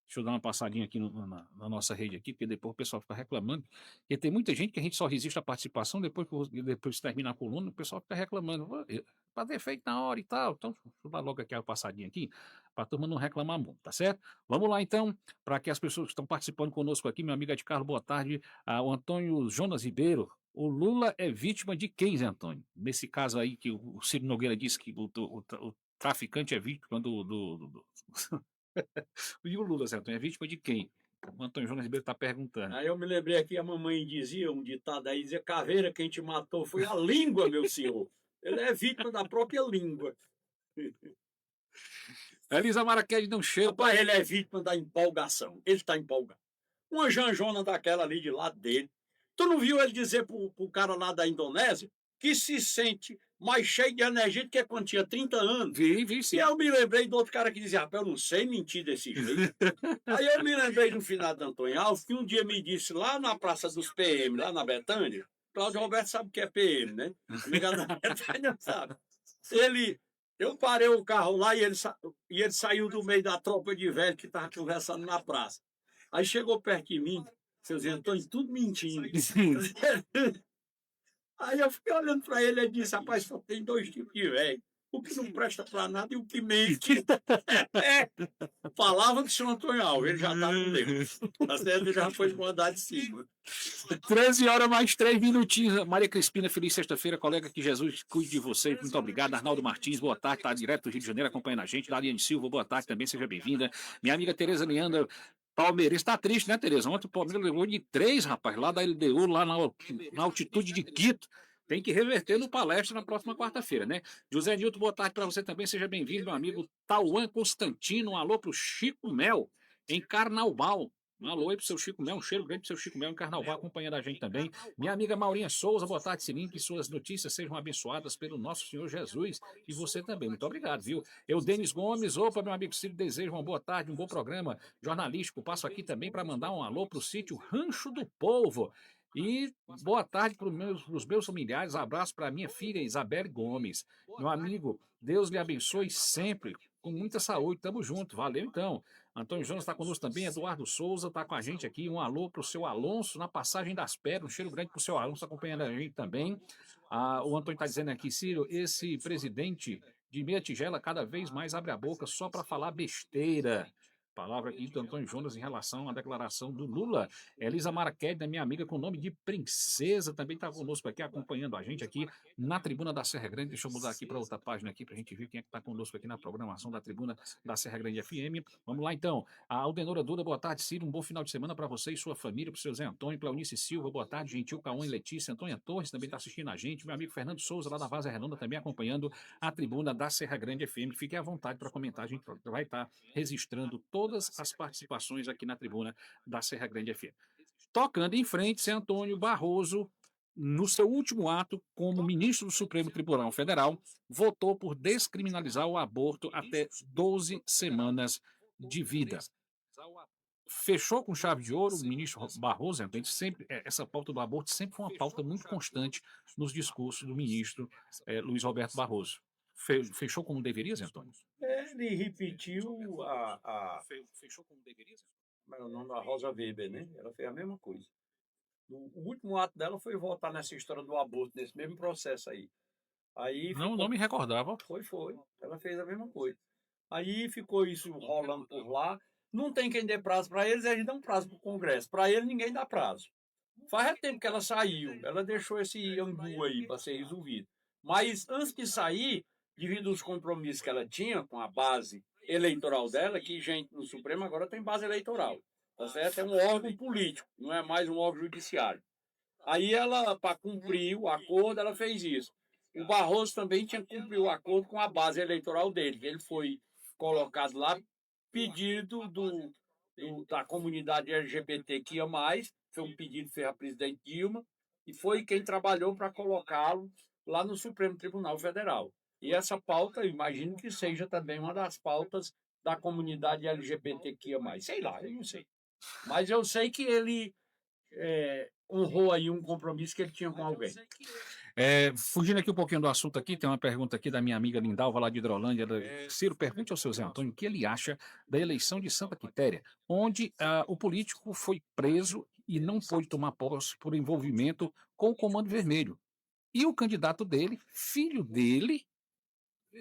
Deixa eu dar uma passadinha aqui na nossa rede aqui, porque depois o pessoal fica reclamando. Porque tem muita gente que a gente só resiste à participação, depois que termina a coluna, o pessoal fica reclamando. Para ter feito na hora e tal. Então, deixa eu dar logo aqui a passadinha aqui, para a turma não reclamar muito, tá certo? Vamos lá então, para que as pessoas que estão participando conosco aqui, meu amigo de Carlos, boa tarde. O Antônio Jonas Ribeiro. O Lula é vítima de quem, Zé Antônio? Nesse caso aí que o Ciro Nogueira disse que o traficante é vítima E o Lula, Zé Antônio, é vítima de quem? O Antônio Jonas Ribeiro está perguntando. Aí eu me lembrei aqui, a mamãe dizia, um ditado aí, dizia, caveira, quem te matou foi a língua, meu senhor. Ele é vítima da própria língua. Elisa Maraquede não chega. Rapaz, ele é vítima da empolgação. Ele está empolgado. Uma janjona daquela ali de lado dele. Tu não viu ele dizer pro cara lá da Indonésia que se sente mais cheio de energia do que quando tinha 30 anos? Vi, sim. E eu me lembrei do outro cara que dizia, rapaz, eu não sei mentir desse jeito. Aí eu me lembrei do finado Antônio Alves, que um dia me disse lá na Praça dos PM, lá na Betânia, Cláudio Roberto sabe o que é PM, né? Ligado na Betânia, sabe? Eu parei o carro lá e ele saiu do meio da tropa de velho que estava conversando na praça. Aí chegou perto de mim, seu Zé Antônio, tudo mentindo. Aí eu fiquei olhando para ele e disse, rapaz, só tem dois tipos de velho. O que não presta para nada e o que mente. Palavra do senhor Antônio Alves, ele já está com Deus. Tá certo? Ele já foi mandar de cima. 13 horas mais 3 minutinhos. Maria Crispina, feliz sexta-feira, colega, que Jesus cuide de vocês. Muito obrigado. Arnaldo Martins, boa tarde, está direto do Rio de Janeiro acompanhando a gente. Dariane Silva, boa tarde também, seja bem-vinda. Minha amiga Tereza Leandra, Palmeirense, está triste, né, Tereza? Ontem o Palmeiras levou de 3, rapaz, lá da LDU, lá na altitude de Quito. Tem que reverter no palestra na próxima quarta-feira, né? José Nilton, boa tarde para você também, seja bem-vindo, meu amigo Tauan Constantino. Um alô para o Chico Mel, em Carnaubal. Um alô aí pro seu Chico Mel, um cheiro grande pro seu Chico Mel em Carnaval, acompanhando a gente também. Minha amiga Maurinha Souza, boa tarde, Sininho, que suas notícias sejam abençoadas pelo nosso Senhor Jesus e você também. Muito obrigado, viu? Eu, Denis Gomes, opa, meu amigo Ciro, desejo uma boa tarde, um bom programa jornalístico. Passo aqui também para mandar um alô pro sítio Rancho do Polvo. E boa tarde para os meus familiares, abraço para minha filha Isabelle Gomes. Meu amigo, Deus lhe abençoe sempre, com muita saúde, tamo junto, valeu então. Antônio Jonas está conosco também, Eduardo Souza está com a gente aqui, um alô para o seu Alonso na Passagem das Pedras, um cheiro grande para o seu Alonso acompanhando a gente também. O Antônio está dizendo aqui, Ciro, esse presidente de meia tigela cada vez mais abre a boca só para falar besteira. Palavra aqui do Antônio Jonas em relação à declaração do Lula. Elisa Maraquede, minha amiga com nome de princesa, também está conosco aqui, acompanhando a gente aqui na Tribuna da Serra Grande. Deixa eu mudar aqui para outra página aqui, para a gente ver quem é que está conosco aqui na programação da Tribuna da Serra Grande FM. Vamos lá, então. A Aldenora Duda, boa tarde, Ciro. Um bom final de semana para você e sua família, para o seu Zé Antônio, para Eunice Silva, boa tarde. Gentil Cauã e Letícia, Antônia Torres também está assistindo a gente. Meu amigo Fernando Souza, lá da Vaza Redonda, também acompanhando a Tribuna da Serra Grande FM. Fique à vontade para comentar, a gente vai estar registrando todas as participações aqui na Tribuna da Serra Grande FM. Tocando em frente, Zé Antônio Barroso, no seu último ato como ministro do Supremo Tribunal Federal, votou por descriminalizar o aborto até 12 semanas de vida. Fechou com chave de ouro o ministro Barroso, então, sempre, essa pauta do aborto sempre foi uma pauta muito constante nos discursos do ministro Luiz Roberto Barroso. Fechou como deveria, Zé Antônio? Ele repetiu Fechou como deveria? Mas o nome da Rosa Weber, né? Ela fez a mesma coisa. O último ato dela foi voltar nessa história do aborto, nesse mesmo processo aí. Não me recordava. Foi. Ela fez a mesma coisa. Aí ficou isso rolando por lá. Não tem quem dê prazo para eles, eles dão prazo para o Congresso. Para ele, ninguém dá prazo. Faz tempo que ela saiu, ela deixou esse angu aí para ser resolvido. Mas antes de sair, devido aos compromissos que ela tinha com a base eleitoral dela, que gente no Supremo agora tem base eleitoral, tá certo? É um órgão político, não é mais um órgão judiciário. Aí ela, para cumprir o acordo, ela fez isso. O Barroso também tinha que cumprir o acordo com a base eleitoral dele, que ele foi colocado lá, pedido da comunidade LGBTQIA+, foi um pedido que fez a presidente Dilma, e foi quem trabalhou para colocá-lo lá no Supremo Tribunal Federal. E essa pauta, eu imagino que seja também uma das pautas da comunidade LGBTQIA+. Sei lá, eu não sei. Mas eu sei que ele honrou aí um compromisso que ele tinha com alguém. Fugindo aqui um pouquinho do assunto aqui, tem uma pergunta aqui da minha amiga Lindalva, lá de Hidrolândia. Ciro, pergunte ao seu Zé Antônio o que ele acha da eleição de Santa Quitéria, onde o político foi preso e não pôde tomar posse por envolvimento com o Comando Vermelho. E o candidato dele, filho dele,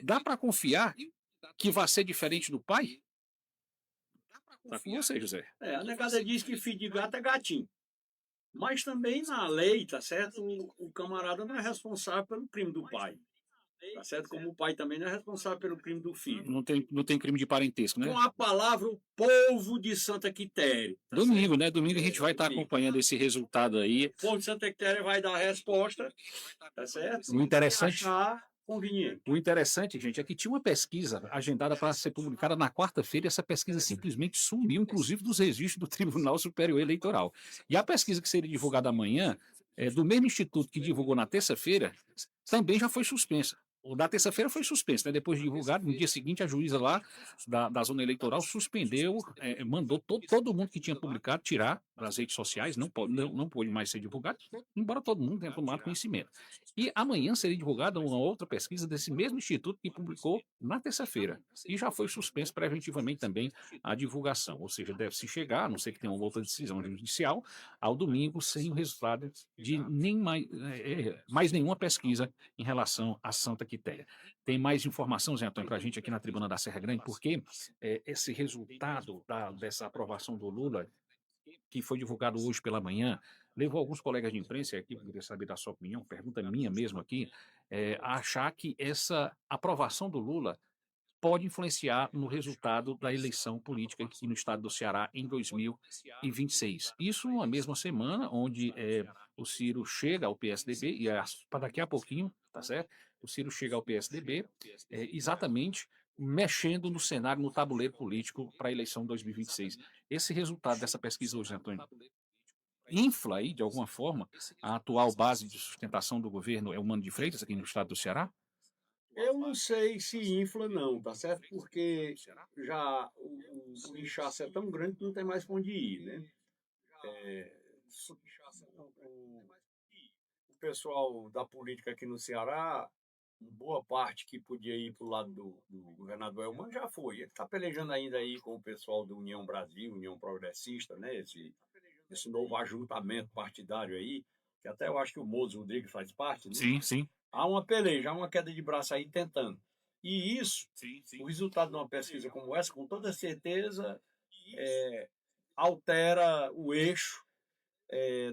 dá para confiar que vai ser diferente do pai? Está com você, José. A negada diz que filho de gato é gatinho. Mas também na lei, tá certo? O camarada não é responsável pelo crime do pai. Tá certo? Como o pai também não é responsável pelo crime do filho. Não tem crime de parentesco, né? Com a palavra o povo de Santa Quitéria. Tá domingo, certo? Né? Domingo a gente vai estar acompanhando esse resultado aí. O povo de Santa Quitéria vai dar a resposta, tá certo? O interessante... conveniente. O interessante, gente, é que tinha uma pesquisa agendada para ser publicada na quarta-feira e essa pesquisa simplesmente sumiu, inclusive dos registros do Tribunal Superior Eleitoral. E a pesquisa que seria divulgada amanhã, do mesmo instituto que divulgou na terça-feira, também já foi suspensa. O da terça-feira foi suspenso, né? Depois de divulgado, no dia seguinte a juíza lá da zona eleitoral suspendeu, mandou todo mundo que tinha publicado tirar das redes sociais, não pôde mais ser divulgado, embora todo mundo tenha tomado conhecimento. E amanhã seria divulgada uma outra pesquisa desse mesmo instituto que publicou na terça-feira. E já foi suspenso preventivamente também a divulgação, ou seja, deve-se chegar, a não ser que tenha uma outra decisão judicial, ao domingo sem o resultado de nem mais nenhuma pesquisa em relação a Santa Quitéria. Tem mais informação, Zé Antônio, para a gente aqui na Tribuna da Serra Grande, porque esse resultado dessa aprovação do Lula, que foi divulgado hoje pela manhã, levou alguns colegas de imprensa, aqui eu queria saber da sua opinião, pergunta minha mesmo aqui, a achar que essa aprovação do Lula pode influenciar no resultado da eleição política aqui no estado do Ceará em 2026. Isso na mesma semana, onde o Ciro chega ao PSDB, e para daqui a pouquinho, tá certo? O Ciro chega ao PSDB, exatamente mexendo no cenário, no tabuleiro político para a eleição 2026. Esse resultado dessa pesquisa hoje, Antônio, infla aí, de alguma forma, a atual base de sustentação do governo Eumano de Freitas aqui no estado do Ceará? Eu não sei se infla não, tá certo? Porque já o inchaço é tão grande que não tem mais para onde ir, né? O pessoal da política aqui no Ceará, boa parte que podia ir para o lado do governador Elmano já foi. Ele está pelejando ainda aí com o pessoal do União Brasil, União Progressista, né? Esse novo ajuntamento partidário aí, que até eu acho que o Mozo Rodrigues faz parte, né? Sim, sim. Há uma peleja, há uma queda de braço aí tentando. E isso, o resultado de uma pesquisa como essa, com toda certeza, altera o eixo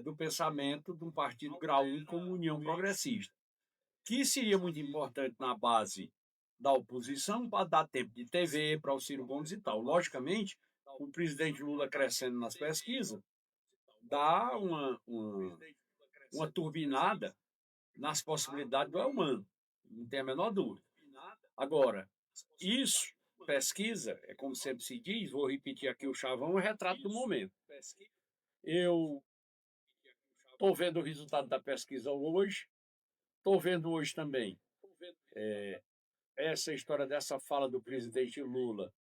do pensamento de um partido graúdo como União Progressista, que seria muito importante na base da oposição para dar tempo de TV para o Ciro Gomes e tal. Logicamente, o presidente Lula crescendo nas pesquisas dá uma turbinada nas possibilidades do Elmano, não tem a menor dúvida. Agora, isso, pesquisa, é como sempre se diz, vou repetir aqui o chavão, é retrato do momento. Eu estou vendo o resultado da pesquisa hoje, estou vendo hoje também essa história dessa fala do presidente Lula,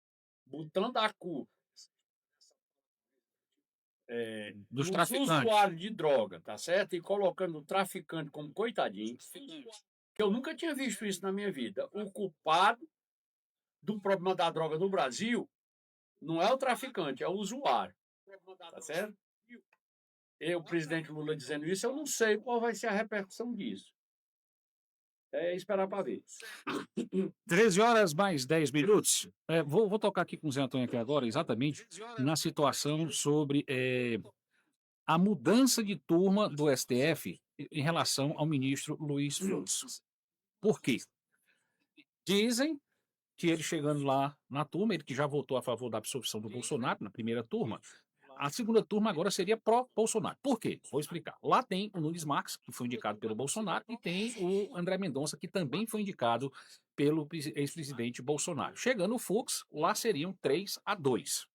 botando a culpa Dos nos traficantes. usuários de droga, tá certo? E colocando o traficante como coitadinho, que eu nunca tinha visto isso na minha vida. O culpado do problema da droga no Brasil não é o traficante, é o usuário, tá certo? E o presidente Lula dizendo isso, eu não sei qual vai ser a repercussão disso. É esperar para ver. 13 horas mais 10 minutos. Vou tocar aqui com o Zé Antônio aqui agora, exatamente na situação sobre a mudança de turma do STF em relação ao ministro Luiz Fux. Por quê? Dizem que ele chegando lá na turma, ele que já votou a favor da absorção do Bolsonaro na primeira turma, a segunda turma agora seria pró-Bolsonaro. Por quê? Vou explicar. Lá tem o Nunes Marques, que foi indicado pelo Bolsonaro, e tem o André Mendonça, que também foi indicado pelo ex-presidente Bolsonaro. Chegando o Fux, lá seriam 3-2.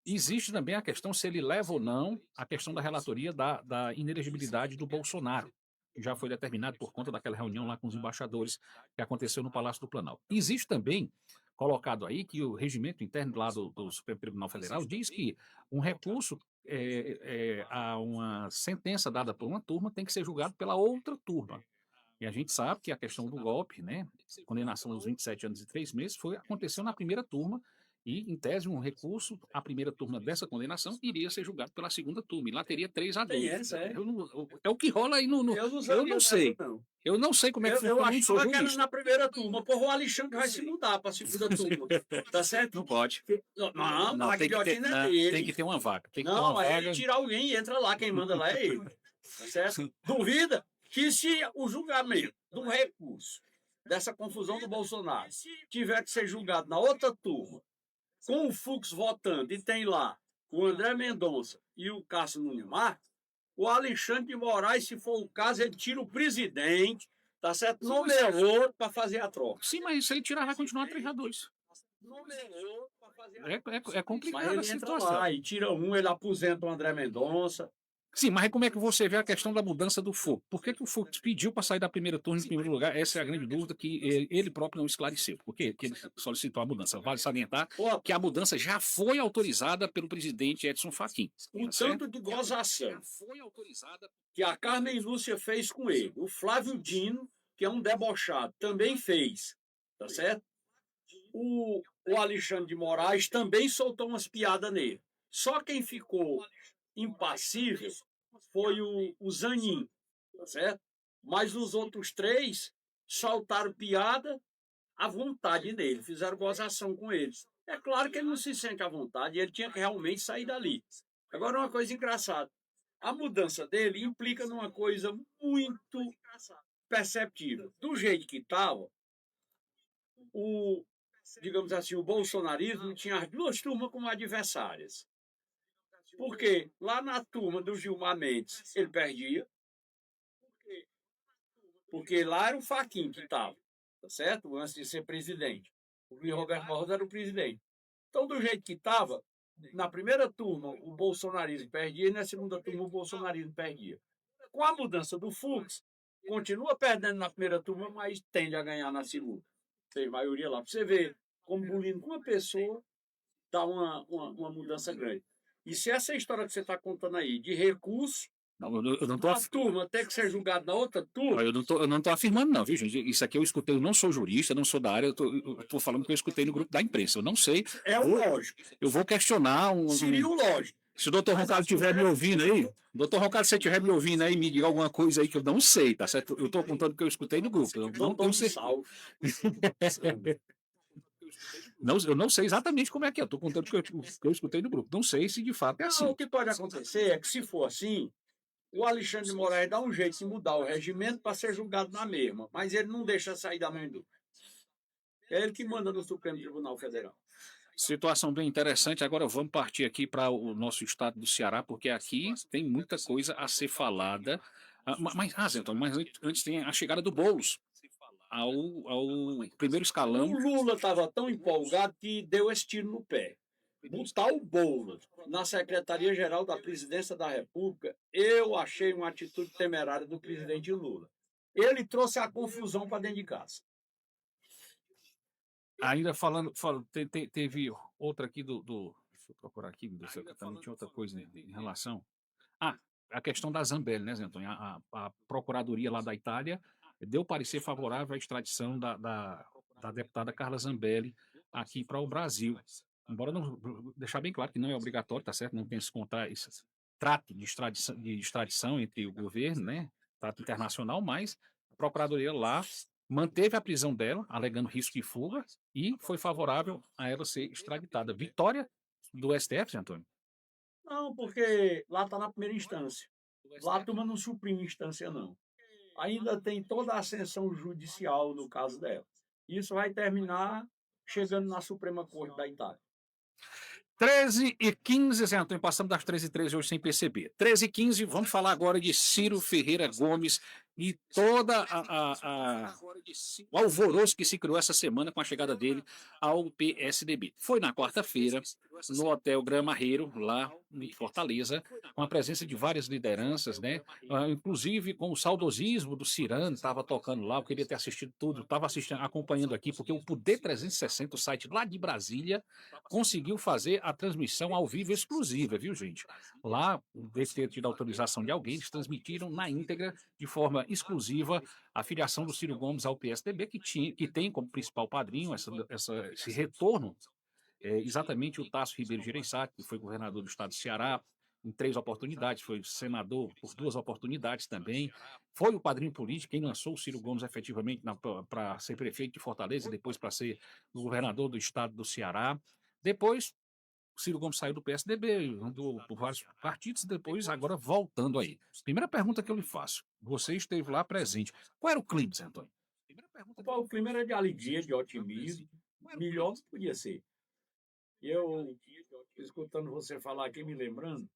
Existe também a questão se ele leva ou não a questão da relatoria da inelegibilidade do Bolsonaro, que já foi determinado por conta daquela reunião lá com os embaixadores que aconteceu no Palácio do Planalto. Existe também colocado aí que o regimento interno lá do Supremo Tribunal Federal diz que um recurso a uma sentença dada por uma turma tem que ser julgado pela outra turma. E a gente sabe que a questão do golpe, né, condenação dos 27 anos e 3 meses, aconteceu na primeira turma e, em tese, um recurso à primeira turma dessa condenação iria ser julgado pela segunda turma. E lá teria 3-2. É o que rola aí no eu não sei. Eu não sei como é que eu acho que era na primeira turma. Porra, o Alexandre vai se mudar para a segunda turma. Tá certo? Não pode. Não, tem que ter uma vaga. Tem que ter uma vaga. Ele tira alguém e entra lá. Quem manda lá é ele. Tá certo? Duvida que se o julgamento do recurso dessa confusão do Bolsonaro tiver que ser julgado na outra turma, com o Fux votando, e tem lá o André Mendonça e o Cássio Nunes Marques, o Alexandre de Moraes, se for o caso, ele tira o presidente, tá certo? Nomeia outro para fazer a troca. Sim, mas se ele tirar, vai continuar 3-2. É complicado. Mas ele entra lá e tira um, ele aposenta o André Mendonça. Sim, mas como é que você vê a questão da mudança do Fux? Por que o Fux pediu para sair da primeira turma em primeiro lugar? Essa é a grande dúvida que ele próprio não esclareceu. Por que ele solicitou a mudança? Vale salientar que a mudança já foi autorizada pelo presidente Edson Fachin. O tanto de gozação que a Carmen Lúcia fez com ele. O Flávio Dino, que é um debochado, também fez. Tá certo? O Alexandre de Moraes também soltou umas piadas nele. Só quem ficou impassível foi o Zanin, tá certo? Mas os outros três soltaram piada à vontade dele, fizeram gozação com eles. É claro que ele não se sente à vontade, ele tinha que realmente sair dali. Agora, uma coisa engraçada, a mudança dele implica numa coisa muito perceptível. Do jeito que estava, digamos assim, o bolsonarismo tinha as duas turmas como adversárias. Porque lá na turma do Gilmar Mendes, ele perdia. Porque lá era o Fachin que estava, tá certo? Antes de ser presidente. O Luiz Roberto Barroso era o presidente. Então, do jeito que estava, na primeira turma o bolsonarismo perdia e na segunda turma o bolsonarismo perdia. Com a mudança do Fux, continua perdendo na primeira turma, mas tende a ganhar na segunda. Tem maioria lá. Para você ver como bullying com uma pessoa dá uma mudança grande. E se essa história que você está contando aí, de recurso, eu não tô a turma tem que ser julgada na outra turma... Eu não estou afirmando não, viu, gente? Isso aqui eu escutei, eu não sou jurista, não sou da área, eu tô falando que eu escutei no grupo da imprensa, eu não sei. É o lógico. Eu vou questionar Seria o lógico. Se o doutor Roncalho estiver me ouvindo aí, doutor Roncalho, se você estiver me ouvindo aí, me diga alguma coisa aí que eu não sei, tá certo? Eu estou contando que eu escutei no grupo, eu não tenho certeza. Não, eu não sei exatamente como é que é. Eu estou contando o que eu escutei no grupo. Não sei se de fato é Não, assim. o que pode acontecer é que, se for assim, o Alexandre de Moraes dá um jeito de mudar o regimento para ser julgado na mesma, mas ele não deixa sair da mão do. É ele que manda no Supremo Tribunal Federal. Situação bem interessante. Agora vamos partir aqui para o nosso estado do Ceará, porque aqui tem muita coisa a ser falada. Zé Antônio, mas antes tem a chegada do Boulos ao primeiro escalão. O Lula estava tão empolgado que deu esse tiro no pé. Botar o Boulos na Secretaria-Geral da Presidência da República, eu achei uma atitude temerária do presidente Lula. Ele trouxe a confusão para dentro de casa. Ainda teve outra aqui deixa eu procurar aqui, meu Deus do céu, que também tinha outra coisa em relação. A questão da Zambelli, né, Zé Antônio? A Procuradoria lá da Itália deu parecer favorável à extradição da deputada Carla Zambelli aqui para o Brasil. Embora não deixar bem claro que não é obrigatório, tá certo? Não tem se contar esse trato de extradição entre o governo, né? Trato internacional, mas a Procuradoria lá manteve a prisão dela, alegando risco de fuga, e foi favorável a ela ser extraditada. Vitória do STF, Zé Antônio? Não, porque lá está na primeira instância. Lá a turma não suprime instância, não. Ainda tem toda a ascensão judicial no caso dela. Isso vai terminar chegando na Suprema Corte da Itália. 13h15, Zé Antônio, passamos das 13h13 hoje sem perceber. 13h15, vamos falar agora de Ciro Ferreira Gomes e toda o alvoroço que se criou essa semana com a chegada dele ao PSDB. Foi na quarta-feira, no Hotel Gramarreiro, lá em Fortaleza, com a presença de várias lideranças, né? Inclusive com o saudosismo do Cirano, estava tocando lá, eu queria ter assistido tudo, estava acompanhando aqui, porque o Poder 360, o site lá de Brasília, conseguiu fazer a transmissão ao vivo exclusiva, viu, gente? Lá, deve ter tido autorização de alguém, eles transmitiram na íntegra, de forma exclusiva, a filiação do Ciro Gomes ao PSDB, que tem como principal padrinho esse retorno, exatamente o Tasso Ribeiro Gereissati, que foi governador do estado do Ceará em 3 oportunidades, foi senador por 2 oportunidades também, foi o padrinho político, quem lançou o Ciro Gomes efetivamente para ser prefeito de Fortaleza e depois para ser governador do estado do Ceará. Depois, o Ciro Gomes saiu do PSDB, andou por vários partidos, depois agora voltando aí. Primeira pergunta que eu lhe faço, você esteve lá presente, qual era o clima, Zé Antônio? O clima era de alegria, de otimismo, melhor não podia ser. Eu, escutando você falar aqui, me lembrando,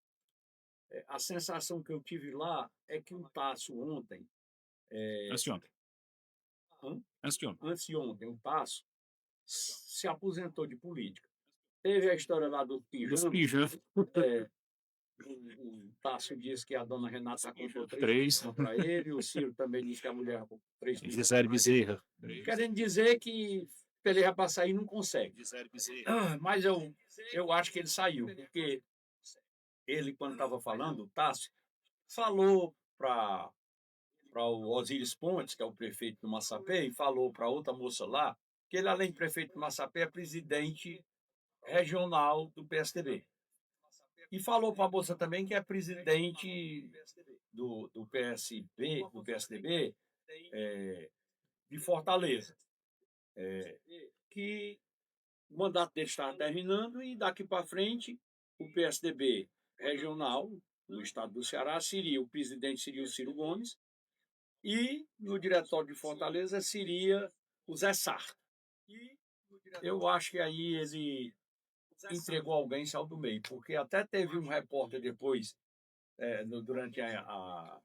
a sensação que eu tive lá é que o Tasso ontem... Antes de ontem. Antes de ontem, o Tasso se aposentou de política. Teve a história lá do pijama. O Tasso disse que a dona Renata comprou 3 para ele, o Ciro também disse que a mulher comprou 3 Gisele Bezerra. Querendo dizer que ele já para sair não consegue. Mas eu acho que ele saiu, porque ele, quando estava falando, o Tasso, falou para o Osíris Pontes, que é o prefeito do Massapé, e falou para outra moça lá, que ele, além de prefeito do Massapé, é presidente regional do PSDB. E falou para a moça também que é presidente do PSDB de Fortaleza. Que o mandato dele estava terminando e daqui para frente o PSDB regional no estado do Ceará o presidente seria o Ciro Gomes e no diretório de Fortaleza seria o Zé Sarto. Eu acho que aí ele entregou alguém e saiu do meio, porque até teve um repórter depois, durante a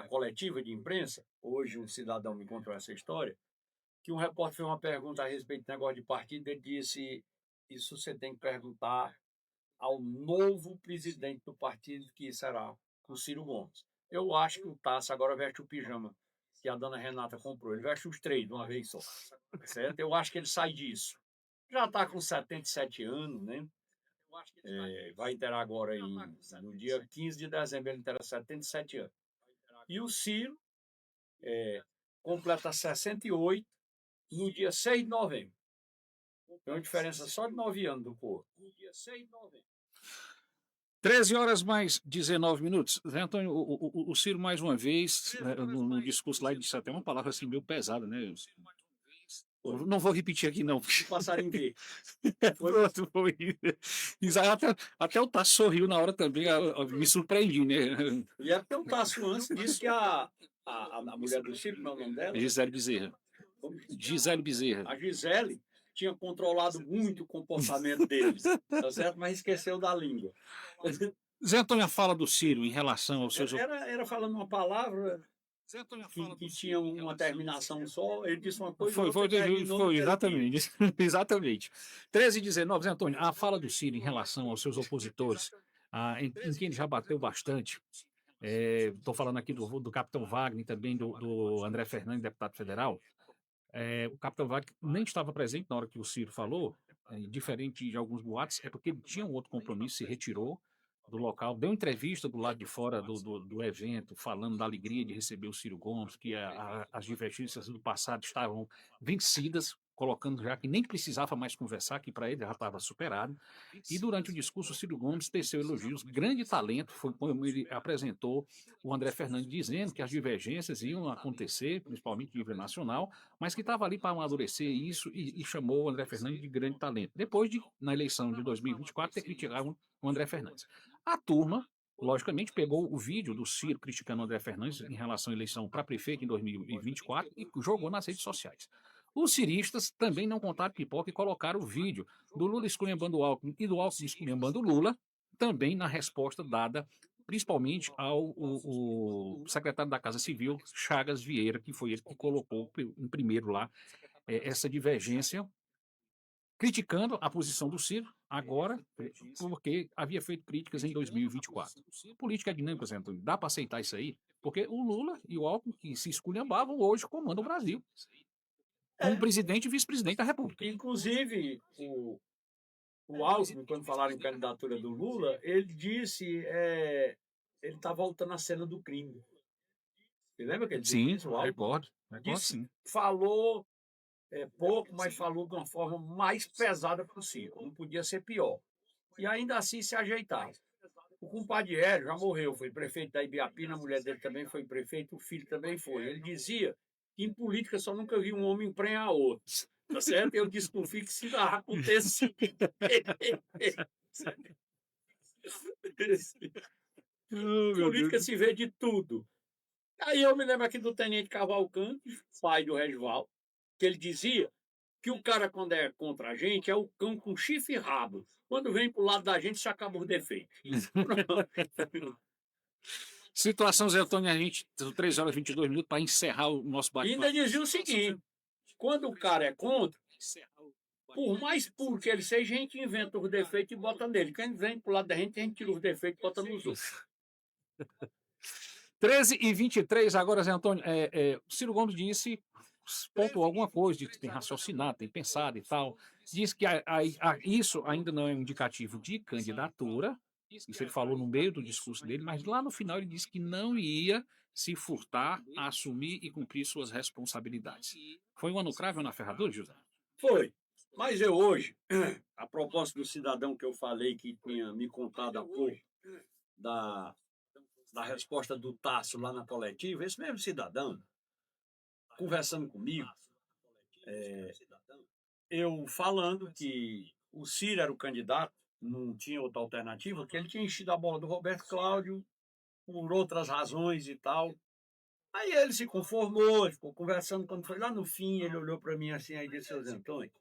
coletiva de imprensa, hoje um cidadão me contou essa história, que um repórter fez uma pergunta a respeito do negócio de partido, ele disse, isso você tem que perguntar ao novo presidente do partido, que será o Ciro Gomes. Eu acho que o Tasso agora veste o pijama que a dona Renata comprou, ele veste os 3 de uma vez só, certo? Eu acho que ele sai disso. Já está com 77 anos, né? Vai interar agora, no dia 15 de dezembro, ele terá 77 anos. E o Ciro completa 68 no dia 6 de novembro. Tem uma diferença só de 9 anos do corpo. 13h mais 19 minutos. Zé Antônio, o Ciro, mais uma vez, no discurso lá, ele disse até uma palavra assim meio pesada, né? Não vou repetir aqui, não. O passarinho vê. Pronto, foi. Até o Tasso sorriu na hora também, me surpreendi, né? E é porque o Tasso antes disse que a mulher do Ciro, não é o nome dela? Gisele Bezerra. Gisele Bezerra. A Gisele tinha controlado muito o comportamento deles, tá certo? Mas esqueceu da língua. Zé Antônio, a fala do Ciro em relação aos seus... Era falando uma palavra Zé Antônio, a fala que do tinha Ciro em uma relação- terminação só, ele disse uma coisa, Foi, outra foi, terminou foi, no exatamente. Exatamente. 13h19, Zé Antônio, a fala do Ciro em relação aos seus opositores, em quem ele já bateu bastante. Estou falando aqui do capitão Wagner, também do André Fernandes, deputado federal. O capitão Wagner nem estava presente na hora que o Ciro falou, diferente de alguns boatos, é porque ele tinha um outro compromisso, se retirou do local, deu entrevista do lado de fora do evento, falando da alegria de receber o Ciro Gomes, que as divergências do passado estavam vencidas, colocando já que nem precisava mais conversar, que para ele já estava superado. E durante o discurso, o Ciro Gomes teceu elogios, grande talento, foi como ele apresentou o André Fernandes, dizendo que as divergências iam acontecer, principalmente nível nacional, mas que estava ali para amadurecer isso e chamou o André Fernandes de grande talento. Depois na eleição de 2024, ter criticado o André Fernandes. A turma, logicamente, pegou o vídeo do Ciro criticando o André Fernandes em relação à eleição para prefeito em 2024 e jogou nas redes sociais. Os ciristas também não contaram pipoca e colocaram o vídeo do Lula esculhambando o Alckmin e do Alckmin esculhambando o Lula, também na resposta dada principalmente ao o secretário da Casa Civil, Chagas Vieira, que foi ele que colocou em primeiro lá essa divergência, criticando a posição do Ciro, agora, porque havia feito críticas em 2024. Política dinâmica, Zé Antônio, dá para aceitar isso aí? Porque o Lula e o Alckmin, que se esculhambavam, hoje comandam o Brasil, como presidente e vice-presidente da República. Inclusive, o Alckmin, quando falaram em candidatura do Lula, ele disse ele está voltando à cena do crime. Você lembra que ele disse isso? Sim, recordo sim. Falou pouco, mas falou de uma forma mais pesada possível. Não podia ser pior. E ainda assim se ajeitava. O compadre Hélio já morreu, foi prefeito da Ibiapina, a mulher dele também foi prefeito, o filho também foi. Ele dizia que em política só nunca vi um homem emprenhar outro. Tá certo? Eu desconfio que isso vai acontecer. Política se vê de tudo. Aí eu me lembro aqui do Tenente Cavalcante, pai do Regival, que ele dizia que o cara, quando é contra a gente, é o cão com chifre e rabo. Quando vem pro lado da gente, se acaba os defeitos. Situação, Zé Antônio, a gente, 3h22 para encerrar o nosso E bate-papo. ainda dizia o seguinte, quando o cara é contra, por mais puro que ele seja, a gente inventa os defeitos e bota nele. Quando vem pro lado da gente, a gente tira os defeitos e bota nos outros. 13h23, agora, Zé Antônio, Ciro Gomes disse, pontuou alguma coisa, disse que tem raciocinado, tem pensado e tal, diz que isso ainda não é um indicativo de candidatura, isso ele falou no meio do discurso dele, mas lá no final ele disse que não ia se furtar a assumir e cumprir suas responsabilidades. Foi um ano cravo na ferradura, José? Foi. Mas eu hoje, a propósito do cidadão que eu falei que tinha me contado há pouco, da resposta do Tasso lá na coletiva, esse mesmo cidadão, conversando comigo, eu falando que o Ciro era o candidato, não tinha outra alternativa, que ele tinha enchido a bola do Roberto Cláudio por outras razões e tal. Aí ele se conformou, ficou conversando, quando foi lá no fim, ele olhou para mim assim, aí disse, seu Zé Antônio,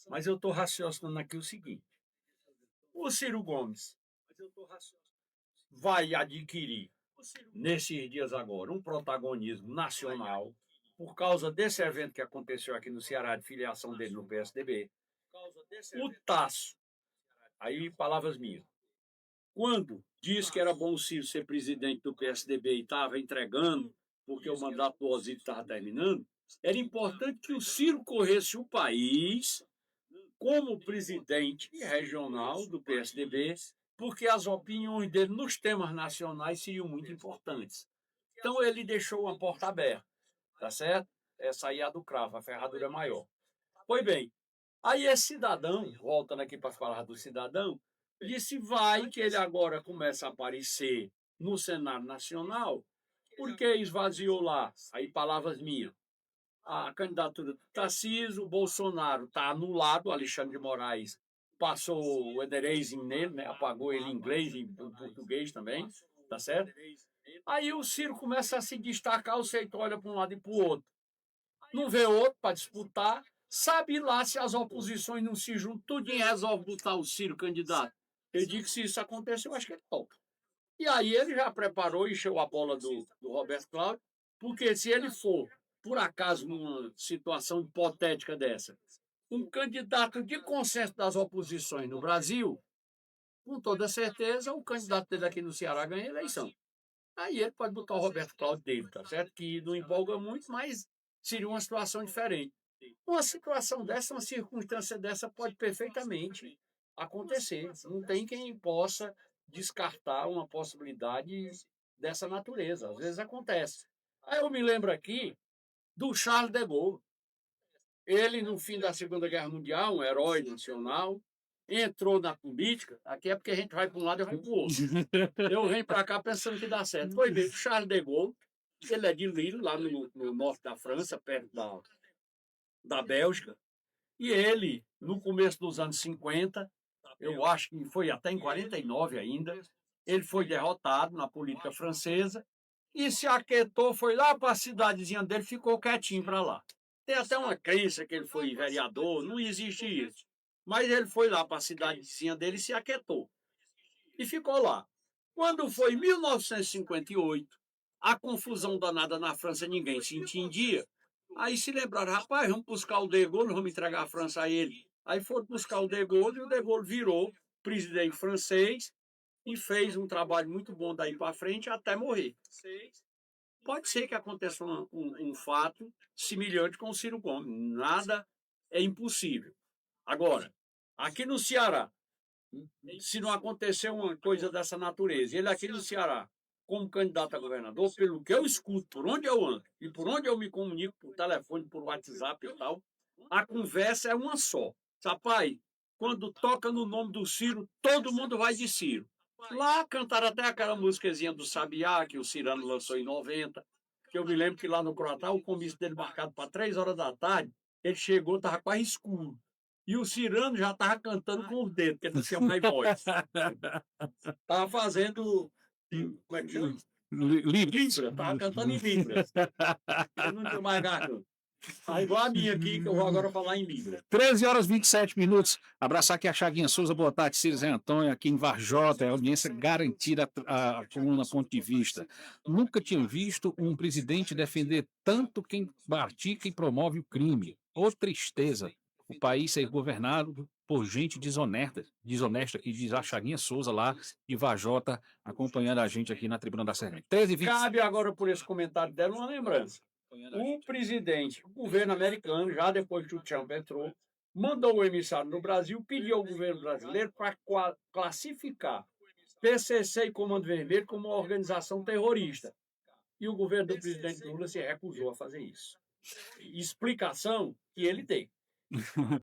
mas eu estou raciocinando aqui o seguinte, o Ciro Gomes vai adquirir, nesses dias agora, um protagonismo nacional, por causa desse evento que aconteceu aqui no Ceará, de filiação dele no PSDB. O Tasso, aí palavras minhas, quando disse que era bom o Ciro ser presidente do PSDB e estava entregando, porque o mandato do Osírio estava terminando, era importante que o Ciro corresse o país como presidente regional do PSDB, porque as opiniões dele nos temas nacionais seriam muito importantes. Então ele deixou uma porta aberta, tá certo? Essa aí é a do cravo, a ferradura é maior. Pois bem, aí esse cidadão, voltando aqui para falar do cidadão, disse vai que ele agora começa a aparecer no cenário nacional, porque esvaziou lá, aí palavras minhas, a candidatura do Tarcísio, o Bolsonaro está anulado, o Alexandre de Moraes passou o Edereizing nele, né? Apagou ele em inglês e em português também, tá certo? Aí o Ciro começa a se destacar, o Seito olha para um lado e para o outro. Não vê outro para disputar, sabe lá se as oposições não se juntam, tudo resolve botar o Ciro candidato. Eu digo que se isso acontecer, eu acho que ele toca. E aí ele já preparou e encheu a bola do Roberto Cláudio, porque se ele for, por acaso, numa situação hipotética dessa, um candidato de consenso das oposições no Brasil, com toda certeza, o candidato dele aqui no Ceará ganha a eleição. Aí ele pode botar o Roberto Cláudio dele, tá certo? Que não empolga muito, mas seria uma situação diferente. Uma situação dessa, uma circunstância dessa pode perfeitamente acontecer. Não tem quem possa descartar uma possibilidade dessa natureza. Às vezes acontece. Aí eu me lembro aqui do Charles de Gaulle. Ele, no fim da Segunda Guerra Mundial, um herói nacional, entrou na política. Aqui é porque a gente vai para um lado e vai para o outro. Eu venho para cá pensando que dá certo. Foi ver o Charles de Gaulle, ele é de Lille, lá no norte da França, perto da Bélgica. E ele, no começo dos anos 50, eu acho que foi até em 49 ainda, ele foi derrotado na política francesa e se aquietou, foi lá para a cidadezinha dele, ficou quietinho para lá. Tem até uma crença que ele foi vereador, não existe isso. Mas ele foi lá para a cidadezinha dele e se aquietou. E ficou lá. Quando foi em 1958, a confusão danada na França, ninguém se entendia. Aí se lembraram, rapaz, vamos buscar o De Gaulle, vamos entregar a França a ele. Aí foram buscar o De Gaulle e o De Gaulle virou presidente francês e fez um trabalho muito bom daí para frente até morrer. Pode ser que aconteça um fato semelhante com o Ciro Gomes. Nada é impossível. Agora, aqui no Ceará, se não acontecer uma coisa dessa natureza, ele aqui no Ceará, como candidato a governador, pelo que eu escuto, por onde eu ando e por onde eu me comunico, por telefone, por WhatsApp e tal, a conversa é uma só. Rapaz, quando toca no nome do Ciro, todo mundo vai de Ciro. Lá cantaram até aquela musiquezinha do Sabiá, que o Cirano lançou em 90, que eu me lembro que lá no Croatá, o comício dele marcado para 3 horas da tarde, ele chegou, estava quase escuro. E o Cirano já estava cantando com os dedos, porque ele não tinha mais voz. Estava fazendo. Como é que chama? Libras. Estava cantando em Libras. Eu não tinha mais garganta. Tá igual a minha aqui, que eu vou agora falar em Libras. 13 horas e 27 minutos. Abraçar aqui a Chaguinha Souza, boa tarde, Ciro Zé Antônio, aqui em Varjota, é audiência garantida a coluna Ponto de Vista. Nunca tinha visto um presidente defender tanto quem pratica e promove o crime. Ô tristeza, o país ser governado por gente desonesta, e diz a Chaguinha Souza lá de Varjota, acompanhando a gente aqui na Tribuna da Serrente. 13 e 20. Cabe agora, por esse comentário dela, uma lembrança. O presidente, o governo americano, já depois que o Trump entrou, mandou o emissário no Brasil, pediu ao governo brasileiro para classificar PCC e Comando Vermelho como uma organização terrorista. E o governo do presidente Lula se recusou a fazer isso. Explicação que ele tem.